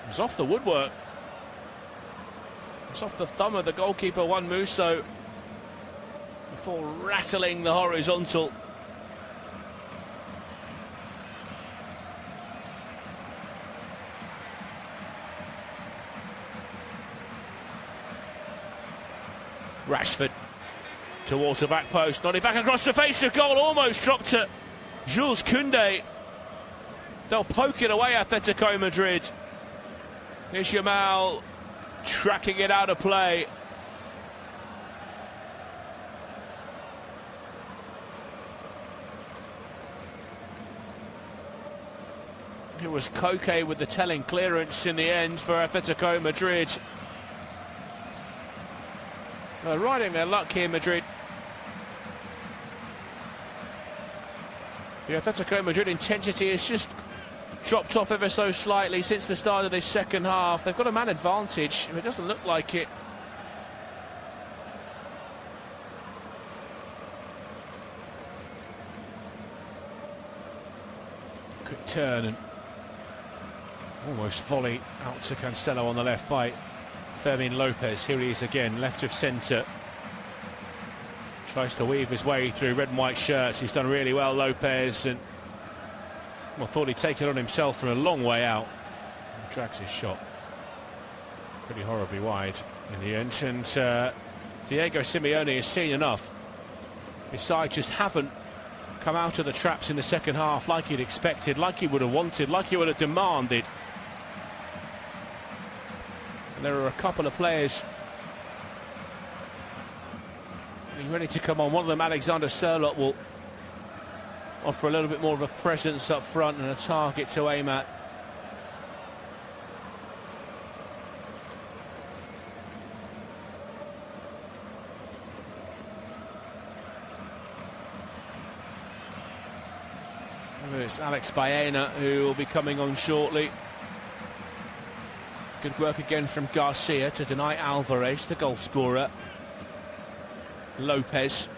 It's off the woodwork. It's off the thumb of the goalkeeper, Juan Musso, before rattling the horizontal. Rashford towards the back post, nodding back across the face of goal, almost dropped to Jules Koundé. They'll poke it away, Atlético Madrid. Here's Yamal tracking it out of play. It was Koke with the telling clearance in the end for Atlético Madrid. They're riding their luck here, Madrid. The Atlético Madrid intensity has just dropped off ever so slightly since the start of this second half. They've got a man advantage. It doesn't look like it. Quick turn and almost volley out to Cancelo on the left by Fermin Lopez. Here he is again, left of centre. Tries to weave his way through red and white shirts. He's done really well, Lopez, and well, thought he'd take it on himself from a long way out. He drags his shot pretty horribly wide in the end, and Diego Simeone has seen enough. His side just haven't come out of the traps in the second half like he'd expected, like he would have wanted, like he would have demanded. And there are a couple of players ready to come on. One of them, Alexander Sørloth, will offer a little bit more of a presence up front and a target to aim at. It's Alex Baena who will be coming on shortly. Good work again from Garcia to deny Alvarez, the goal scorer. Lopez.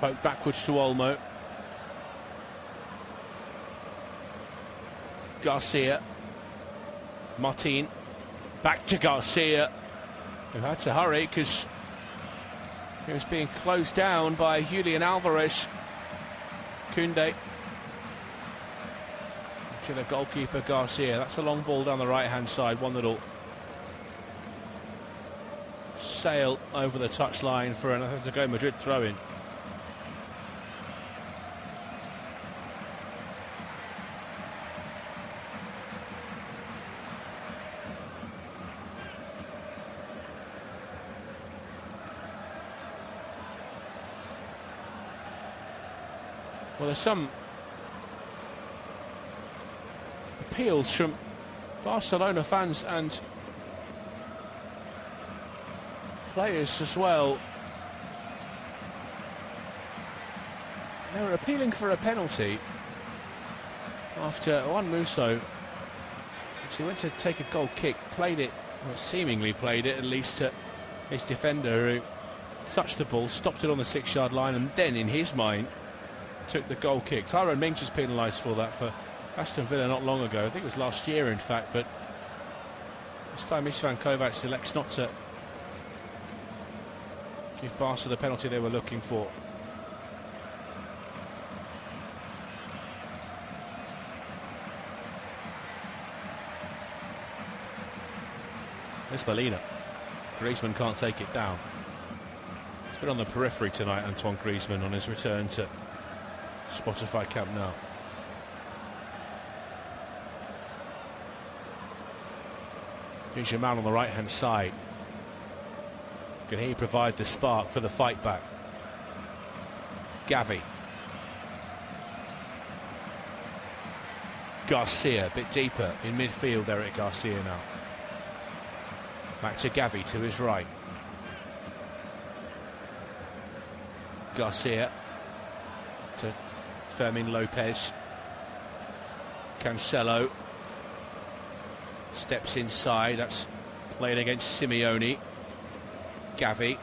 Poke backwards to Olmo. Garcia. Martin. Back to Garcia, who had to hurry because he was being closed down by Julian Alvarez. Koundé to the goalkeeper, Garcia. That's a long ball down the right-hand side, one that'll sail over the touchline for an Atlético Madrid throw-in. Well, there's some appeals from Barcelona fans and players as well. They were appealing for a penalty after Juan Musso, he went to take a goal kick, played it, well, seemingly played it at least to his defender, who touched the ball, stopped it on the 6-yard line, and then in his mind took the goal kick. Tyrone Mings was penalised for that for Aston Villa not long ago. I think it was last year, in fact, but this time Istvan Kovac selects not to give Barca the penalty they were looking for. There's Molina. Griezmann can't take it down. He's been on the periphery tonight, Antoine Griezmann, on his return to Spotify Camp Nou. Here's your man on the right-hand side. Can he provide the spark for the fight back? Gavi. Garcia, a bit deeper in midfield, Eric Garcia now. Back to Gavi to his right. Garcia to Fermin Lopez. Cancelo steps inside. That's playing against Simeone. Gavi.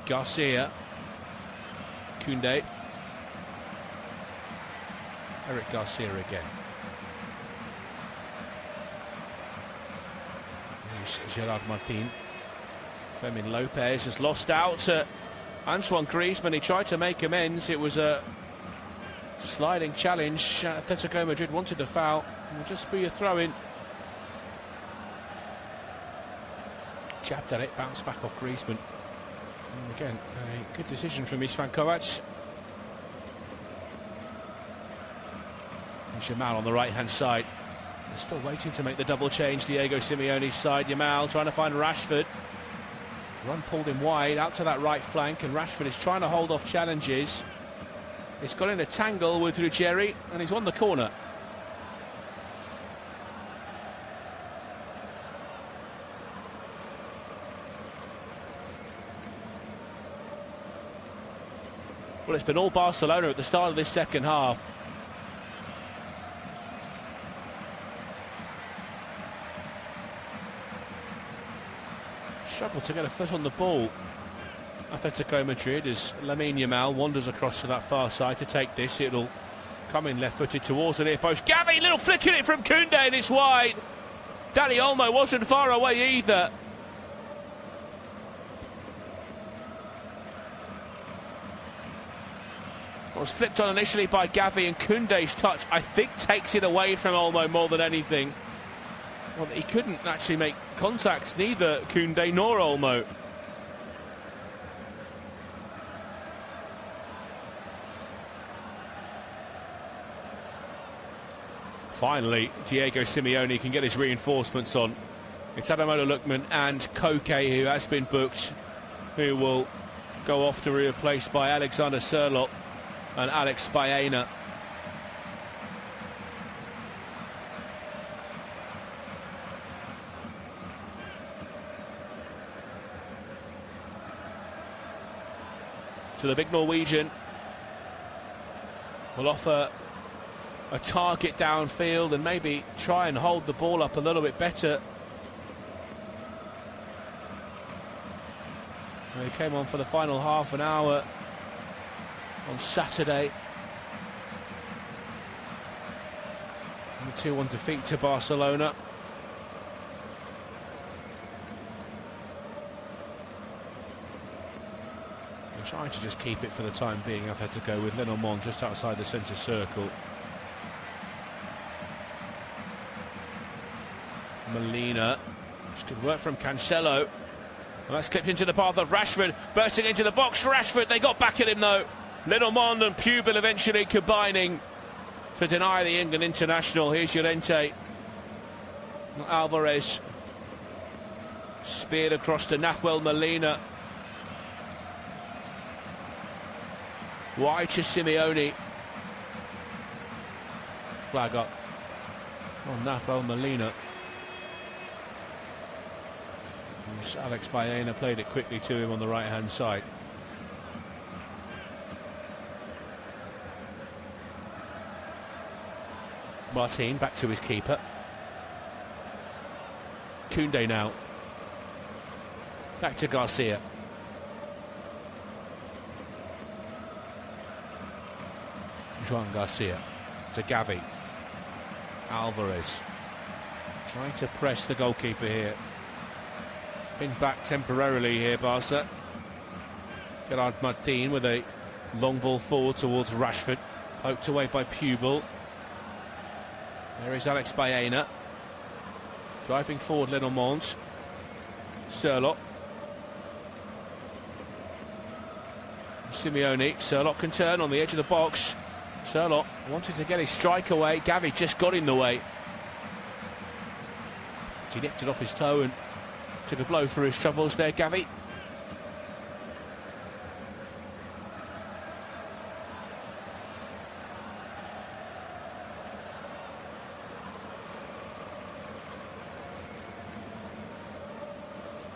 Garcia. Koundé. Eric Garcia again. Here's Gerard Martin. Fermin Lopez has lost out to Antoine Griezmann. He tried to make amends. It was a sliding challenge. Atlético Madrid wanted the foul. It will just be a throw-in. Jabbed at it, bounced back off Griezmann. And again, a good decision from Istvan Kovac. And Yamal on the right-hand side. They're still waiting to make the double change. Diego Simeone's side. Yamal trying to find Rashford. Run pulled him wide out to that right flank, and Rashford is trying to hold off challenges. He's got in a tangle with Ruggeri, and he's won the corner. Well, it's been all Barcelona at the start of this second half. Struggled to get a foot on the ball. Atlético Madrid, as Lamine Yamal wanders across to that far side to take this. It'll come in left-footed towards the near post. Gavi, little flick at it from Koundé, and it's wide. Dani Olmo wasn't far away either. Was flipped on initially by Gavi, and Koundé's touch, I think, takes it away from Olmo more than anything. Well, he couldn't actually make contact, neither Koundé nor Olmo. Finally, Diego Simeone can get his reinforcements on. It's Ademola Lookman and Koke, who has been booked, who will go off to be replaced by Alexander Sørloth and Alex Baena. So the big Norwegian will offer a target downfield and maybe try and hold the ball up a little bit better. He came on for the final half an hour on Saturday. And the 2-1 defeat to Barcelona. Trying to just keep it for the time being. I've had to go with Lenormand just outside the centre circle. Molina. It's good work from Cancelo. And that's clipped into the path of Rashford, bursting into the box. Rashford, they got back at him though. Lenormand and Pubel eventually combining to deny the England international. Here's Llorente. Alvarez speared across to Nahuel Molina. Wide to Simeone. flag up on Nacho Molina. Alex Baena played it quickly to him on the right hand side. Martin back to his keeper. Koundé now. Back to Garcia. Juan Garcia to Gavi. Alvarez trying to press the goalkeeper here. Been back temporarily here, Barca. Gerard Martin with a long ball forward towards Rashford. Poked away by Pubel. There is Alex Baena. Driving forward Lenormand. Surlock. Simeone. Surlock can turn on the edge of the box. Surlock wanted to get his strike away. Gavi just got in the way. He nipped it off his toe and took a blow for his troubles there, Gavi.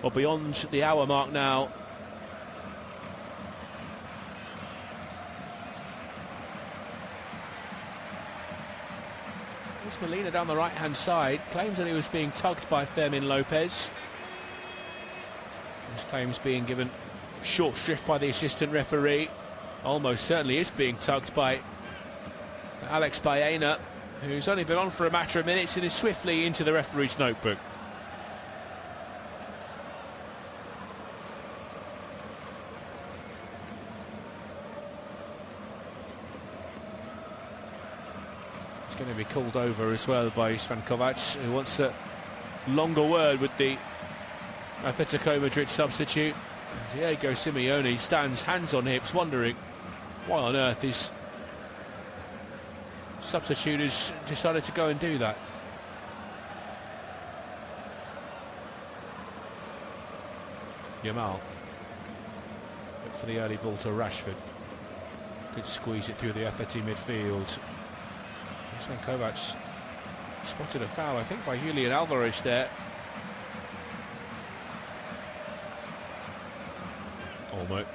Well, beyond the hour mark now. There's Molina down the right-hand side. Claims that he was being tugged by Fermin Lopez. His claims being given short shrift by the assistant referee. Almost certainly is being tugged by Alex Baena, who's only been on for a matter of minutes and is swiftly into the referee's notebook. Going to be called over as well by Istvan Kovac, who wants a longer word with the Atlético Madrid substitute. And Diego Simeone stands hands on hips, wondering why on earth his substitute has decided to go and do that. Yamal. Look for the early ball to Rashford. Could squeeze it through the Atleti midfield. Istvan Kovac spotted a foul, I think, by Julian Alvarez there. Olmo.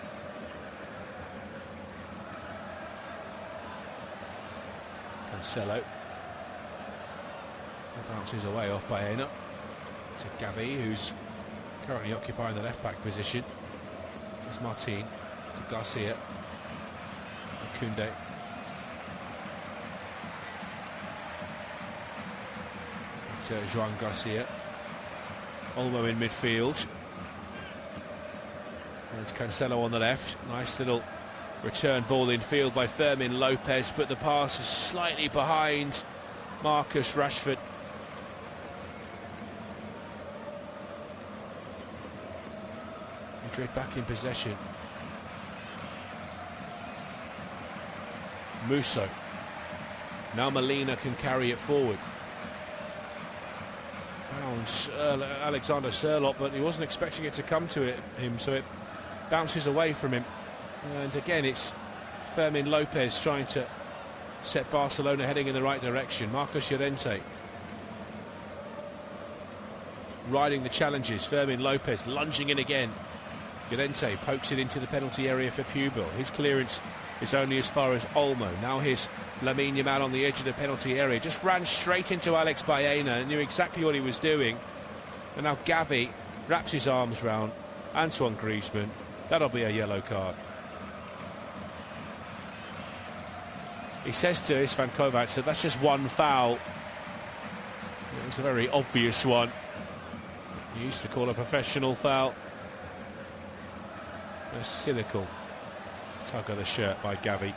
Cancelo. Bounces away off by Baena to Gavi, who's currently occupying the left-back position. There's Martin to Garcia. And Koundé. Juan Garcia. Olmo in midfield. There's Cancelo on the left. Nice little return ball in field by Fermin Lopez, but the pass is slightly behind Marcus Rashford. Madrid back in possession. Musso. Now Molina can carry it forward. Found Alexander Surlock, but he wasn't expecting it to come to him, so it bounces away from him. And again, it's Fermin Lopez trying to set Barcelona heading in the right direction. Marcos Llorente riding the challenges. Fermin Lopez lunging in again. Llorente pokes it into the penalty area for Pubel. His clearance is only as far as Olmo. Now here's Lamine Yamal on the edge of the penalty area. Just ran straight into Alex Baena and knew exactly what he was doing. And now Gavi wraps his arms round Antoine Griezmann. That'll be a yellow card. He says to Istvan Kovac that that's just one foul. It was a very obvious one. He used to call a professional foul. A cynical tug of the shirt by Gavi.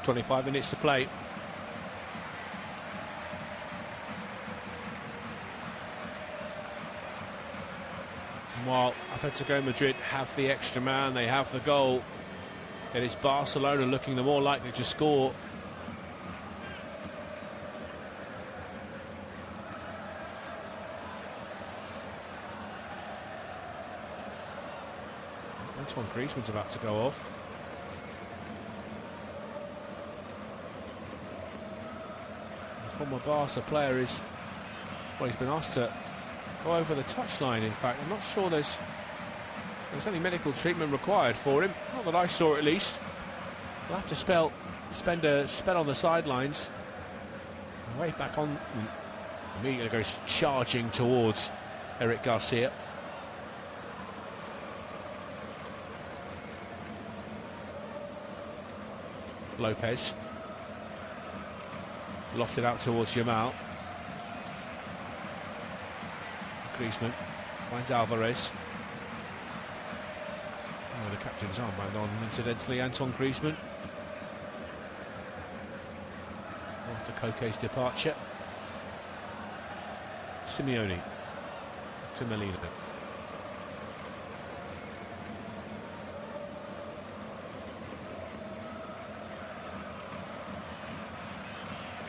"25 minutes to play." While Atletico Madrid have the extra man, they have the goal, it is Barcelona looking the more likely to score. Antoine Griezmann's about to go off. The former Barca player is, well, he's been asked to go over the touchline. In fact, I'm not sure there's any medical treatment required for him. Not that I saw, at least. We'll have to spend a spell on the sidelines. Way back on. Immediately goes charging towards Eric Garcia. Lopez. Lofted out towards Yamal. Griezmann finds Alvarez. Oh, the captain's armband on, incidentally, Antoine Griezmann. After Koke's departure. Simeone to Molina.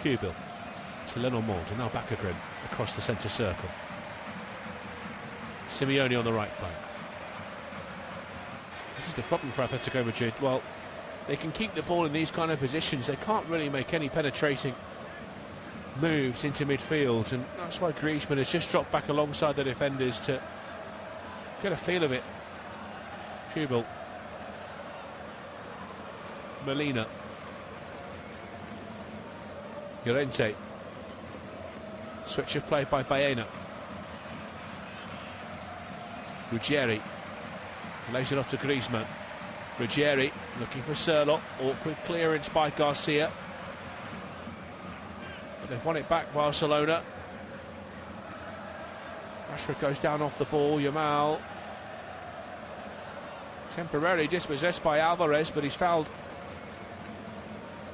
Kubil to Lenormand, and now back again across the centre circle. Simeone on the right flank. This is the problem for Atletico Madrid. Well, they can keep the ball in these kind of positions. They can't really make any penetrating moves into midfield, and that's why Griezmann has just dropped back alongside the defenders to get a feel of it. Kubil. Molina. Llorente. Switch of play by Baena. Ruggieri lays it off to Griezmann. Ruggieri looking for Serlot. Awkward clearance by Garcia. They've won it back, Barcelona. Rashford goes down off the ball. Yamal temporarily dispossessed by Alvarez, but he's fouled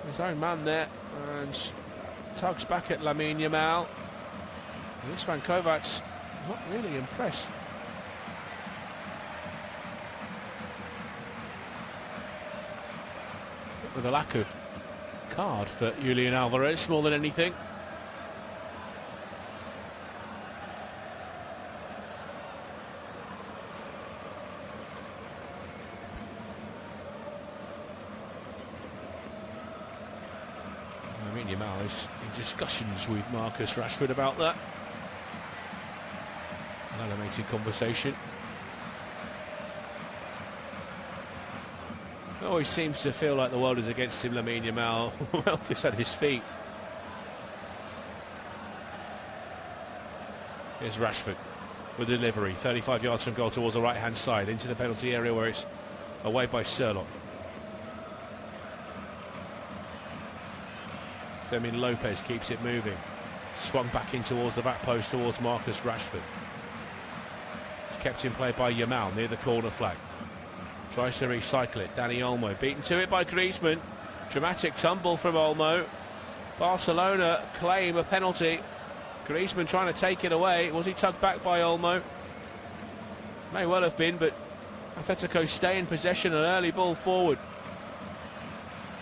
his own man there and tugs back at Lamine Yamal. And this Van Kovac's not really impressed. With a lack of card for Julian Alvarez more than anything. I mean, Yamal is in discussions with Marcus Rashford about that. An animated conversation. Always seems to feel like the world is against him, Lamine Yamal. Well, just at his feet. Here's Rashford with the delivery. 35 yards from goal towards the right-hand side, into the penalty area where it's away by Serlot. Fermin Lopez keeps it moving. Swung back in towards the back post towards Marcus Rashford. It's kept in play by Yamal near the corner flag. Tries to recycle it. Dani Olmo beaten to it by Griezmann. Dramatic tumble from Olmo. Barcelona claim a penalty. Griezmann trying to take it away. Was he tugged back by Olmo? May well have been, but Atletico stay in possession. An early ball forward.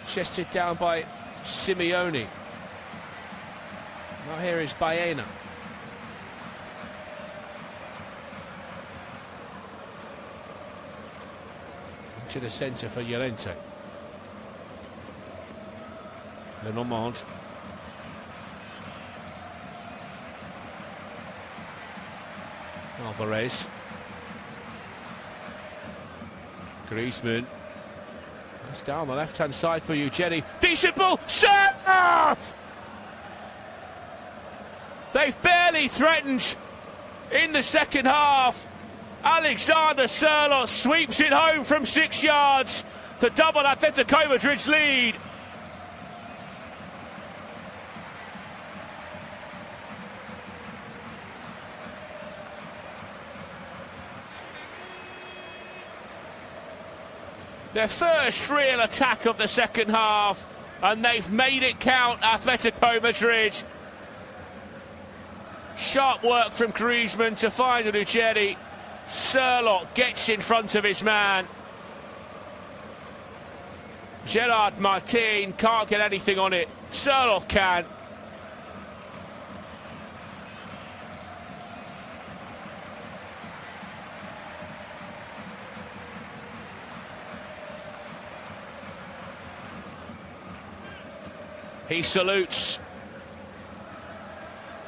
Chested down by Simeone. Now here is Baena. To the centre for Llorente. Lenormand. Alvarez. Griezmann. That's down the left-hand side for Eugeni. Decent ball. Serve! They've barely threatened in the second half. Alexander Serlot sweeps it home from 6 yards to double Atletico Madrid's lead. Their first real attack of the second half, and they've made it count, Atletico Madrid. Sharp work from Griezmann to find Ruggieri. Serlot gets in front of his man. Gerard Martin can't get anything on it. Serlot can. He salutes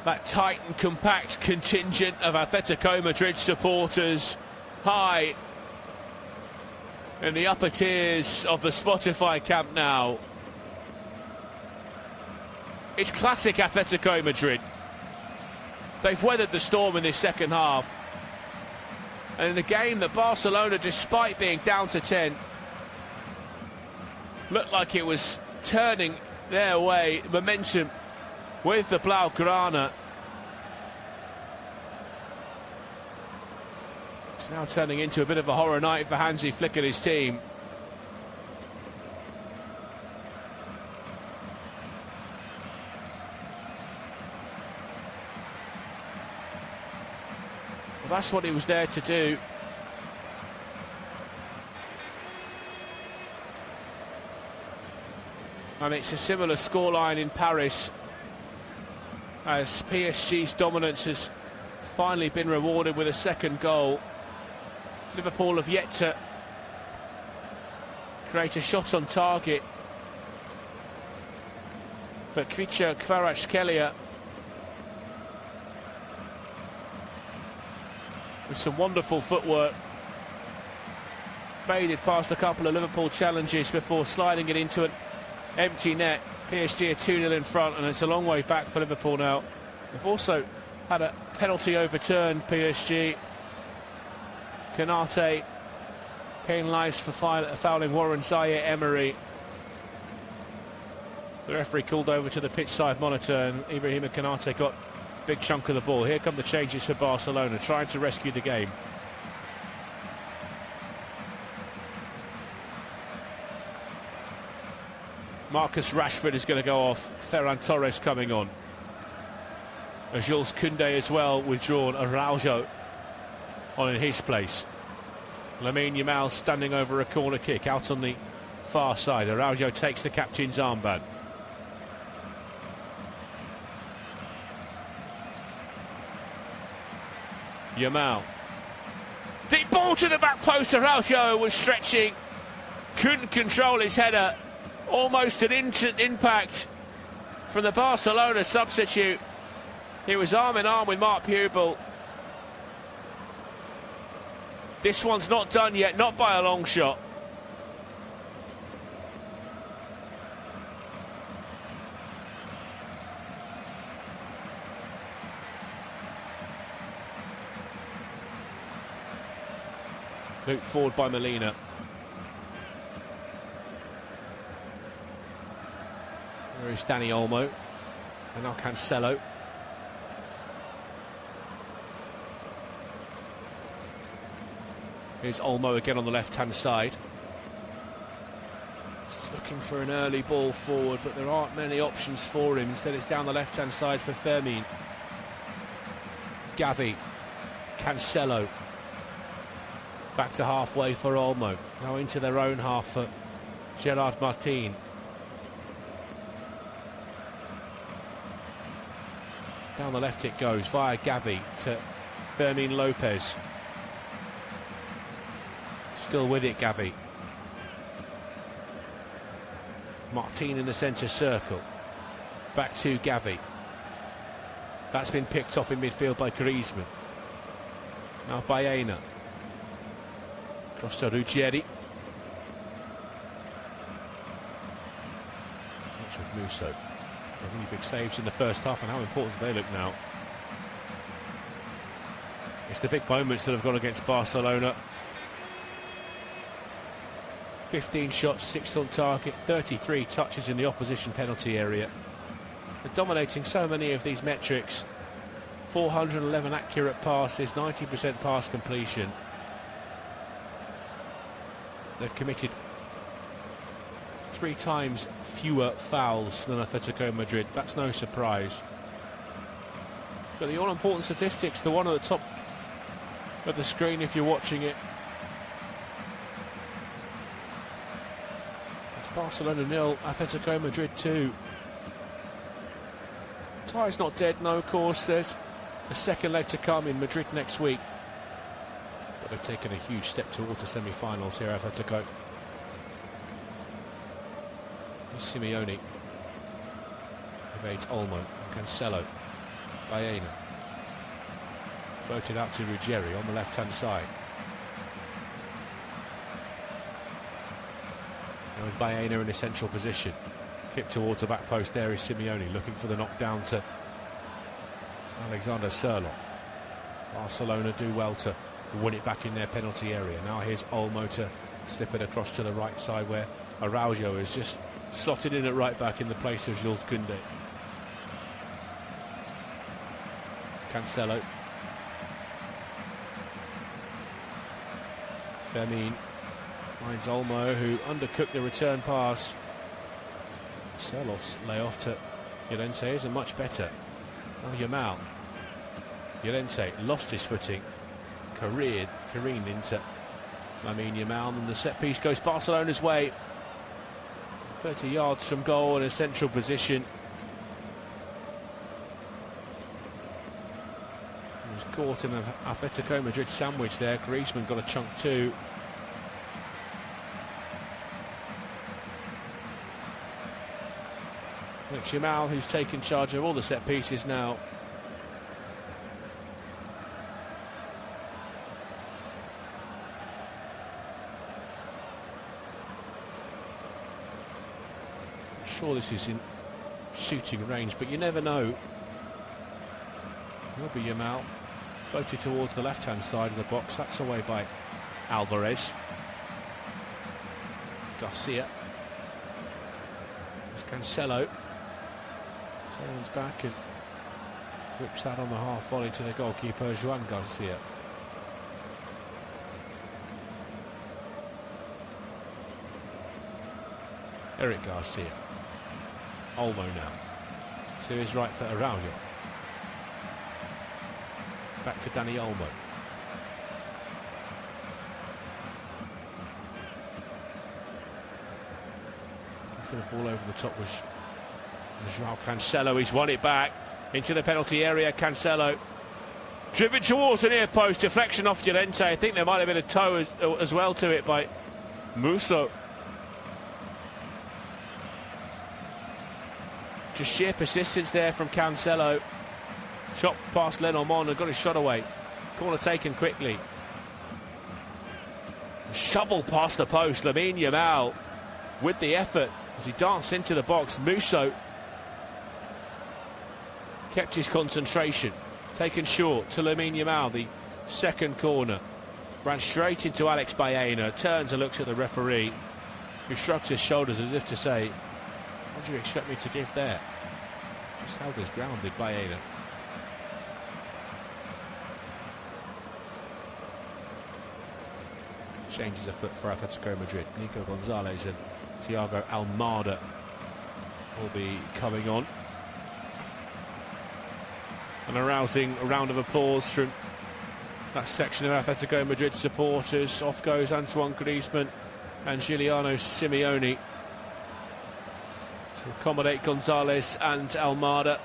that tight and compact contingent of Atletico Madrid supporters high in the upper tiers of the Spotify Camp Nou. It's classic Atletico Madrid. They've weathered the storm in this second half. And in a game that Barcelona, despite being down to 10, looked like it was turning their way, momentum with the Blaugrana. It's now turning into a bit of a horror night for Hansi Flick and his team. Well, that's what he was there to do. And it's a similar scoreline in Paris, as PSG's dominance has finally been rewarded with a second goal. Liverpool have yet to create a shot on target, but Kvicha Kvaratskhelia with some wonderful footwork faded past a couple of Liverpool challenges before sliding it into an empty net. PSG are 2-0 in front, and it's a long way back for Liverpool now. They've also had a penalty overturned, PSG. Konate penalised for fouling Warren Zaire-Emery. The referee called over to the pitch side monitor, and Ibrahima Konate got a big chunk of the ball. Here come the changes for Barcelona, trying to rescue the game. Marcus Rashford is going to go off. Ferran Torres coming on. Jules Koundé as well withdrawn. Araujo on in his place. Lamine Yamal standing over a corner kick out on the far side. Araujo takes the captain's armband. Yamal. Deep ball to the back post. Araujo was stretching. Couldn't control his header. Almost an impact from the Barcelona substitute. He was arm in arm with Mark Pubel. This one's not done yet, not by a long shot. Looped forward by Molina. There is Dani Olmo, and now Cancelo. Here's Olmo again on the left-hand side. He's looking for an early ball forward, but there aren't many options for him. Instead, it's down the left-hand side for Fermin. Gavi, Cancelo. Back to halfway for Olmo. Now into their own half for Gerard Martin. Down the left it goes via Gavi to Fermin Lopez. Still with it, Gavi. Martin in the centre circle. Back to Gavi. That's been picked off in midfield by Griezmann. Now Baena. Cross to Ruggieri. That's with Musso. Really big saves in the first half, and how important do they look now? It's the big moments that have gone against Barcelona. 15 shots, 6 on target, 33 touches in the opposition penalty area. They're dominating so many of these metrics. 411 accurate passes, 90% pass completion. They've committed 3 times fewer fouls than Atletico Madrid. That's no surprise. But the all-important statistics, the one at the top of the screen if you're watching it. It's Barcelona 0, Atletico Madrid 2. Tie's not dead, no, of course. There's a second leg to come in Madrid next week. But they've taken a huge step towards the semi-finals here, Atletico. Simeone. Evades Olmo and Cancelo. Baena. Floated out to Ruggieri on the left-hand side. Now with Baena in a central position. Kick towards the back post, there is Simeone looking for the knockdown to Alexander Sørloth. Barcelona do well to win it back in their penalty area. Now here's Olmo to slip it across to the right side, where Araujo is just slotted in at right back in the place of Jules Koundé. Cancelo. Fermin finds Olmo, who undercooked the return pass. Sørloth's layoff to Llorente isn't much better. Now Yamal. Llorente lost his footing, careened into Lamine Yamal, and the set piece goes Barcelona's way. 30 yards from goal in a central position. He was caught in an Atlético Madrid sandwich there. Griezmann got a chunk too. It's Yamal who's taken charge of all the set pieces now. Sure, this is in shooting range, but you never know. Will be Yamal. Floated towards the left-hand side of the box. That's away by Alvarez. Garcia. It's Cancelo. Turns back and whips that on the half volley to the goalkeeper, Joan Garcia. Eric Garcia. Olmo now. To his right foot, Araujo. Back to Dani Olmo. For the ball over the top was João Cancelo. He's won it back into the penalty area. Cancelo driven towards the near post, deflection off Llorente. I think there might have been a toe as well to it by Musso. Just sheer persistence there from Cancelo. Shot past Lenormand and got his shot away. Corner taken quickly. Shovel past the post. Lamine Yamal with the effort as he danced into the box. Musso kept his concentration. Taken short to Lamine Yamal, the second corner. Ran straight into Alex Baena. Turns and looks at the referee, who shrugs his shoulders as if to say, what do you expect me to give there? Just held his ground, did Baena. Changes of foot for Atlético Madrid. Nico Gonzalez and Thiago Almada will be coming on. An arousing round of applause from that section of Atlético Madrid supporters. Off goes Antoine Griezmann and Giuliano Simeone to accommodate Gonzalez and Almada.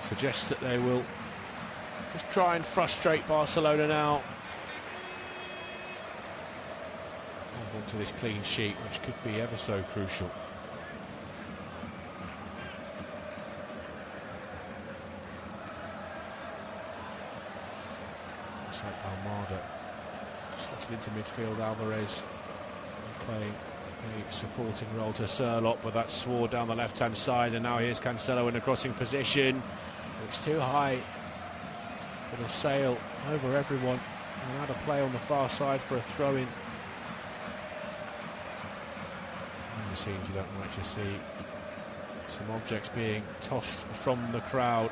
Suggests that they will just try and frustrate Barcelona now. Hold on to this clean sheet, which could be ever so crucial. Looks like Almada slotted into midfield. Alvarez playing a supporting role to Sørloth, but that's Sword down the left-hand side, and now here's Cancelo in a crossing position. It's too high. It'll sail over everyone. And out of play on the far side for a throw-in. In the scenes you don't like to see. Some objects being tossed from the crowd.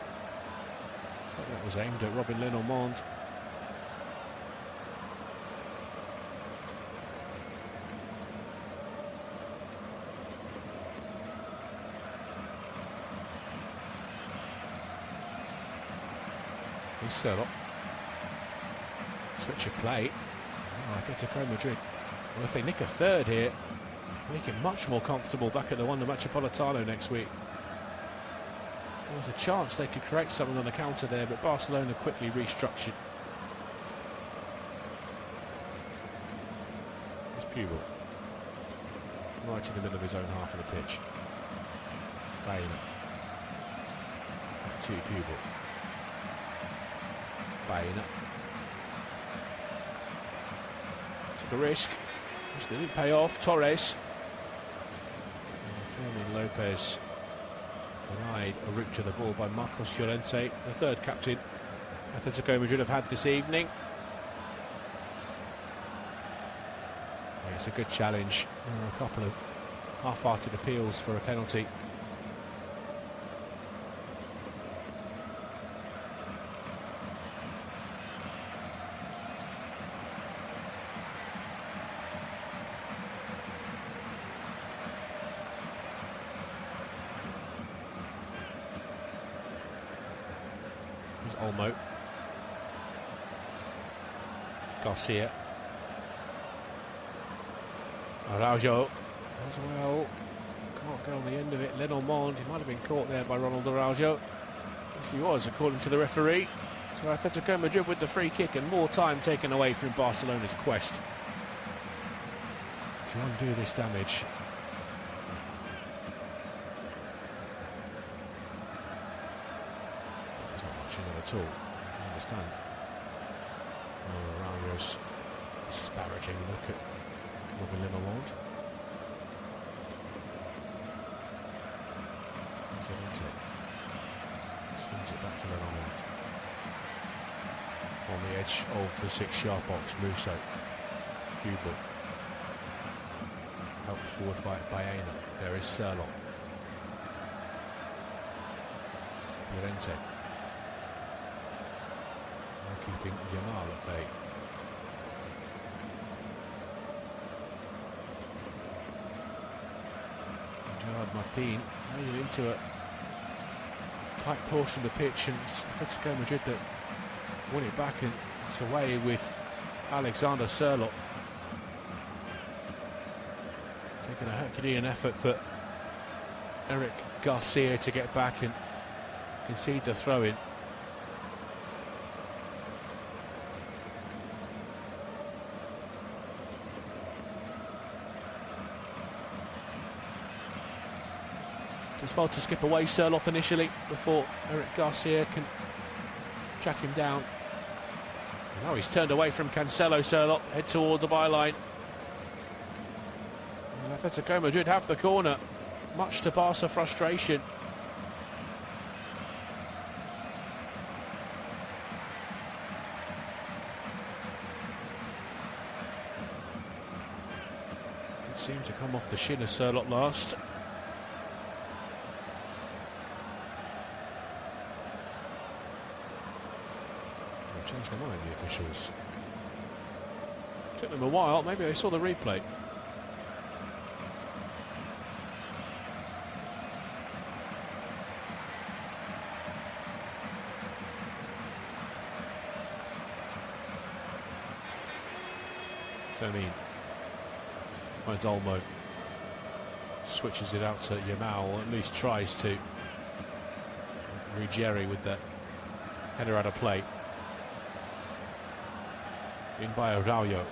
That was aimed at Robin Lenormand. Sørloth. Switch of play. Atlético Madrid. Well, if they nick a third here, make it much more comfortable back at the Wanda Metropolitano next week. There was a chance they could create something on the counter there, but Barcelona quickly restructured. It's Pupil. Right in the middle of his own half of the pitch. Bain. To Pupil. Bain. Took a risk, which didn't pay off. Torres. Fermin Lopez denied a route to the ball by Marcos Llorente, the third captain Atletico Madrid have had this evening. Yeah, it's a good challenge. There are a couple of half-hearted appeals for a penalty. Olmo. Garcia. Araujo as well. Can't get on the end of it. Lenormand, he might have been caught there by Ronald Araujo. Yes, he was, according to the referee. So Atletico Madrid with the free kick and more time taken away from Barcelona's quest to undo this damage. At all. I understand Araujo's disparaging look at Morgan Lenormand. Spins it back to Lenormand. On the edge of the 6-yard box, Mircea. Pupil. Helped forward by Baena. There is Serlot. Llorente. Keeping Yamal at bay. Gerard Martin made it into a tight portion of the pitch, and it's Atletico Madrid that win it back, and it's away with Alexander Serlot. Taking a Herculean effort for Eric Garcia to get back and concede the throw-in. As well to skip away Serlot initially before Eric Garcia can track him down. And now he's turned away from Cancelo. Serlot head toward the byline. And Atletico Madrid have the corner, much to Barca frustration. Did seem to come off the shin of Serlot last. Changed their mind, the officials. Took them a while, maybe they saw the replay. Fermin finds Olmo, switches it out to Yamal, or at least tries to. Ruggieri with the header out of play. In by Araujo.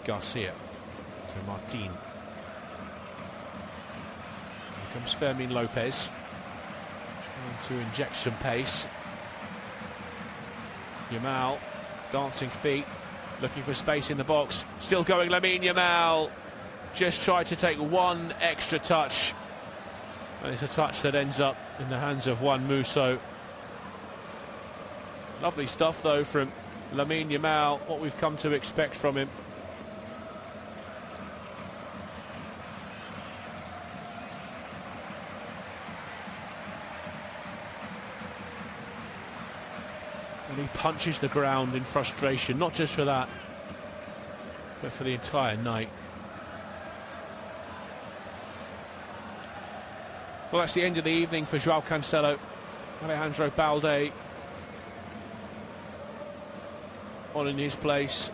Garcia to Martin. Here comes Fermin Lopez, trying to inject some pace. Yamal, dancing feet, looking for space in the box. Still going, Lamine Yamal. Just tried to take one extra touch. And it's a touch that ends up in the hands of Juan Musso. Lovely stuff, though, from Lamine Yamal, what we've come to expect from him. And he punches the ground in frustration, not just for that, but for the entire night. Well, that's the end of the evening for Joao Cancelo. Alejandro Balde on in his place.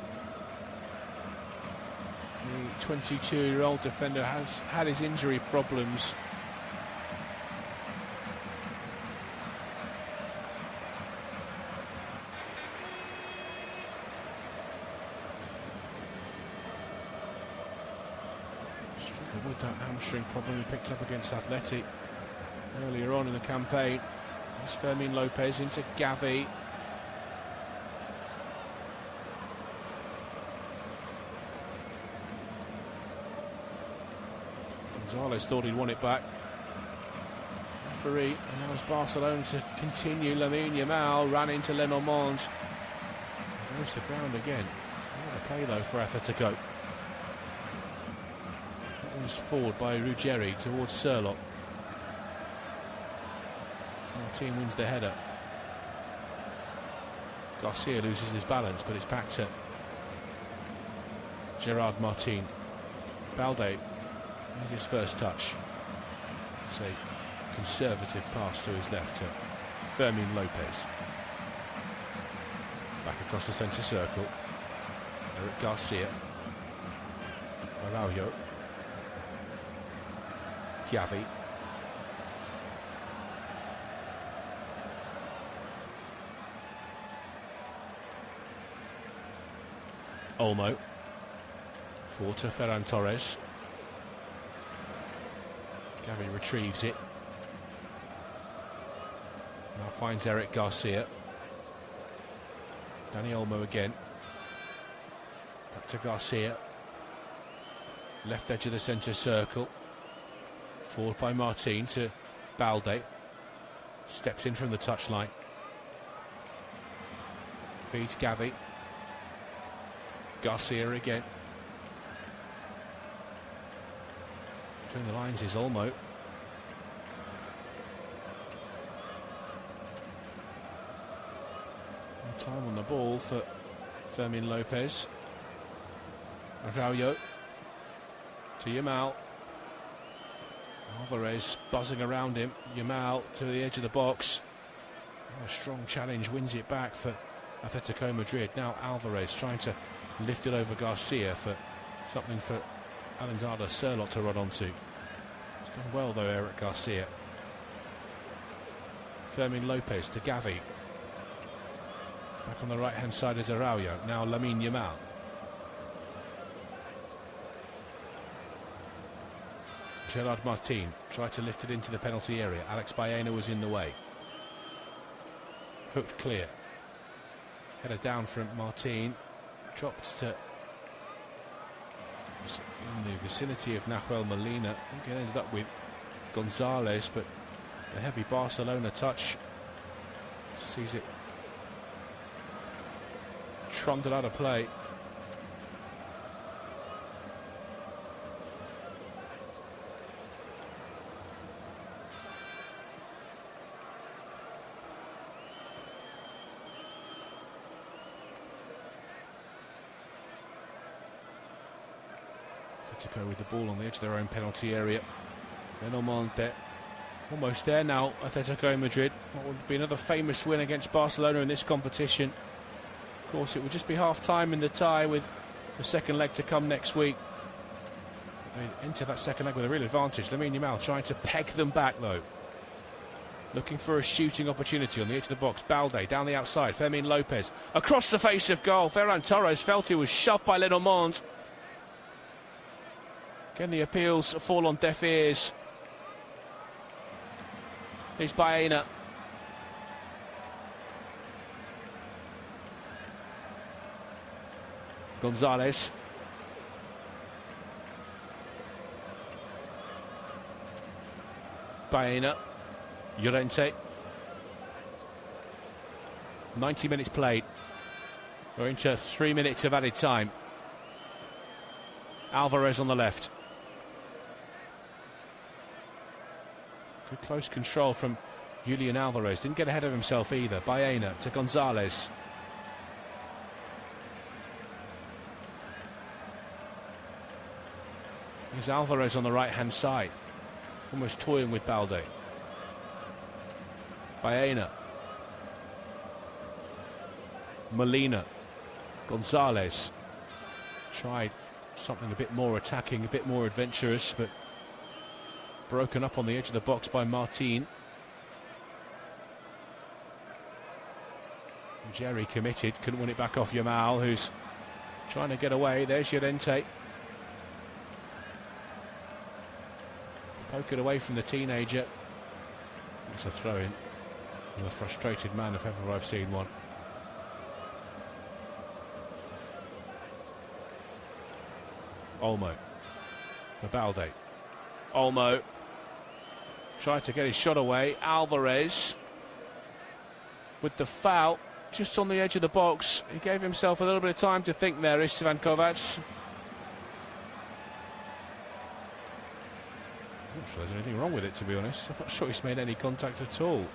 The 22-year-old defender has had his injury problems. Struggled with that hamstring problem he picked up against Atlético earlier on in the campaign. There's Fermin Lopez into Gavi. Gonzalez thought he'd won it back. Referee allows Barcelona to continue. Lamine Yamal ran into Lenormand. Goes to ground again. What a play though for Atlético. That was forward by Ruggeri towards Surlock. Martin wins the header. Garcia loses his balance, but it's back to Gerard Martin. Balde. Here's his first touch. It's a conservative pass to his left to Fermin Lopez. Back across the centre circle. Eric Garcia. Araujo. Gavi. Olmo. Forward to Ferran Torres. Gavi retrieves it. Now finds Eric Garcia. Dani Olmo again. Back to Garcia. Left edge of the centre circle. Forward by Martin to Balde. Steps in from the touchline. Feeds Gavi. Garcia again. Between the lines is Olmo. No time on the ball for Fermin Lopez. Araujo to Yamal. Alvarez buzzing around him. Yamal to the edge of the box. A strong challenge wins it back for Atlético Madrid. Now Alvarez trying to lift it over Garcia for something for Alexander Surlock to run onto. He's done well though, Eric Garcia. Fermin Lopez to Gavi. Back on the right hand side is Araujo. Now Lamine Yamal. Gerard Martin tried to lift it into the penalty area. Alex Baena was in the way. Hooked clear. Header down from Martin. Dropped to in the vicinity of Nahuel Molina. I think it ended up with Gonzalez, but a heavy Barcelona touch sees it trundled out of play. Atlético with the ball on the edge of their own penalty area. Lenormand almost there now. Atlético Madrid. What would be another famous win against Barcelona in this competition. Of course, it would just be half-time in the tie with the second leg to come next week. They enter that second leg with a real advantage. Lamine Yamal trying to peg them back though. Looking for a shooting opportunity on the edge of the box. Balde down the outside. Fermin Lopez across the face of goal. Ferran Torres felt he was shoved by Lenormand. Again, the appeals fall on deaf ears. Here's Baena. Gonzalez. Baena. Llorente. 90 minutes played. We're into 3 minutes of added time. Alvarez on the left. Good close control from Julian Alvarez. Didn't get ahead of himself either. Baena to Gonzalez. Here's Alvarez on the right-hand side. Almost toying with Balde. Baena. Molina. Gonzalez. Tried something a bit more attacking, a bit more adventurous, but broken up on the edge of the box by Martin. Jerry committed, couldn't win it back off Yamal, who's trying to get away. There's Llorente. Poke it away from the teenager. It's a throw-in. A frustrated man if ever I've seen one. Olmo for Balde. Olmo tried to get his shot away. Alvarez with the foul just on the edge of the box. He gave himself a little bit of time to think there, Istvan Kovac. I'm not sure there's anything wrong with it, to be honest. I'm not sure he's made any contact at all.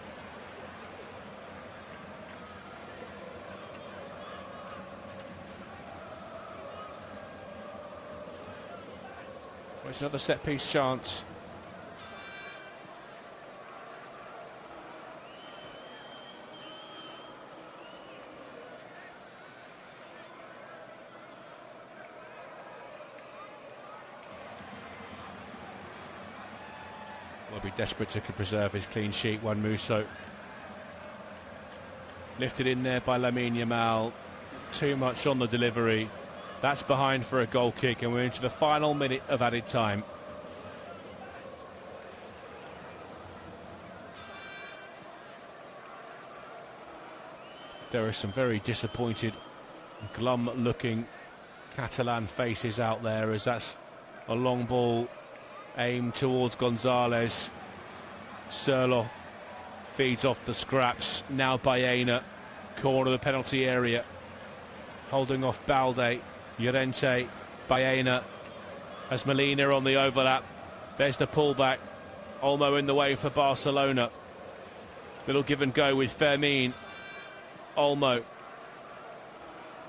It's another set-piece chance. Will be desperate to preserve his clean sheet. One Musso lifted in there by Lamine Yamal. Too much on the delivery. That's behind for a goal kick, and we're into the final minute of added time. There are some very disappointed, glum-looking Catalan faces out there, as that's a long ball aimed towards Gonzalez. Serlo feeds off the scraps. Now Baena, corner of the penalty area, holding off Balde. Llorente, Baena, as Molina on the overlap. There's the pullback. Olmo in the way for Barcelona. Little give and go with Fermin. Olmo.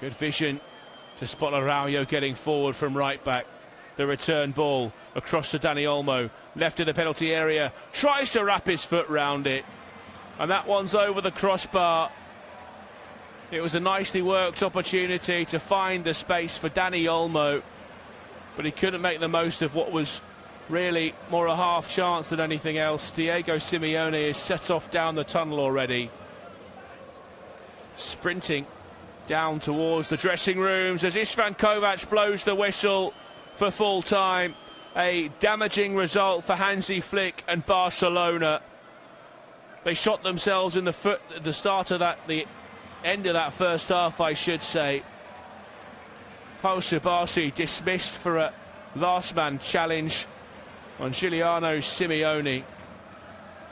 Good vision to spot Araujo getting forward from right back. The return ball across to Dani Olmo. Left of the penalty area. Tries to wrap his foot round it. And that one's over the crossbar. It was a nicely worked opportunity to find the space for Dani Olmo, but he couldn't make the most of what was really more a half chance than anything else. Diego Simeone is set off down the tunnel already, sprinting down towards the dressing rooms as Istvan Kovac blows the whistle for full time. A damaging result for Hansi Flick and Barcelona. They shot themselves in the foot at the start of that, the end of that first half, I should say. Paul Subasi dismissed for a last man challenge on Giuliano Simeone.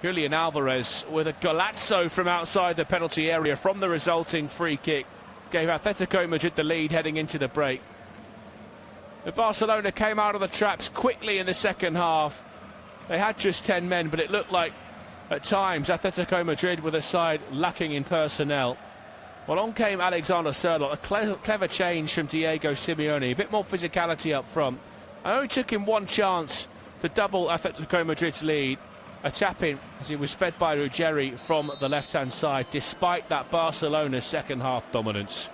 Julian Alvarez with a golazzo from outside the penalty area from the resulting free kick gave Atletico Madrid the lead heading into the break. The Barcelona came out of the traps quickly in the second half. They had just 10 men, but it looked like at times Atletico Madrid with a side lacking in personnel. Well, on came Alexander Serlo, a clever change from Diego Simeone, a bit more physicality up front. I only took him one chance to double Atletico Madrid's lead, a tap-in as he was fed by Ruggeri from the left-hand side, despite that Barcelona second-half dominance.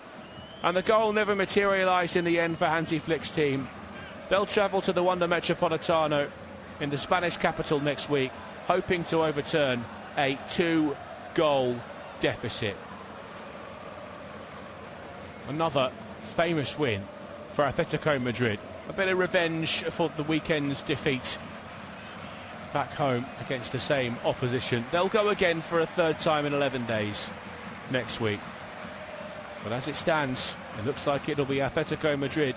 And the goal never materialised in the end for Hansi Flick's team. They'll travel to the Wanda Metropolitano in the Spanish capital next week, hoping to overturn a 2-goal deficit. Another famous win for Atletico Madrid. A bit of revenge for the weekend's defeat back home against the same opposition. They'll go again for a third time in 11 days next week. But as it stands, it looks like it'll be Atletico Madrid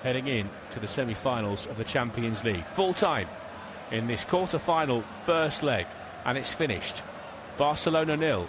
heading in to the semi-finals of the Champions League. Full time in this quarter-final first leg, and it's finished. Barcelona 0,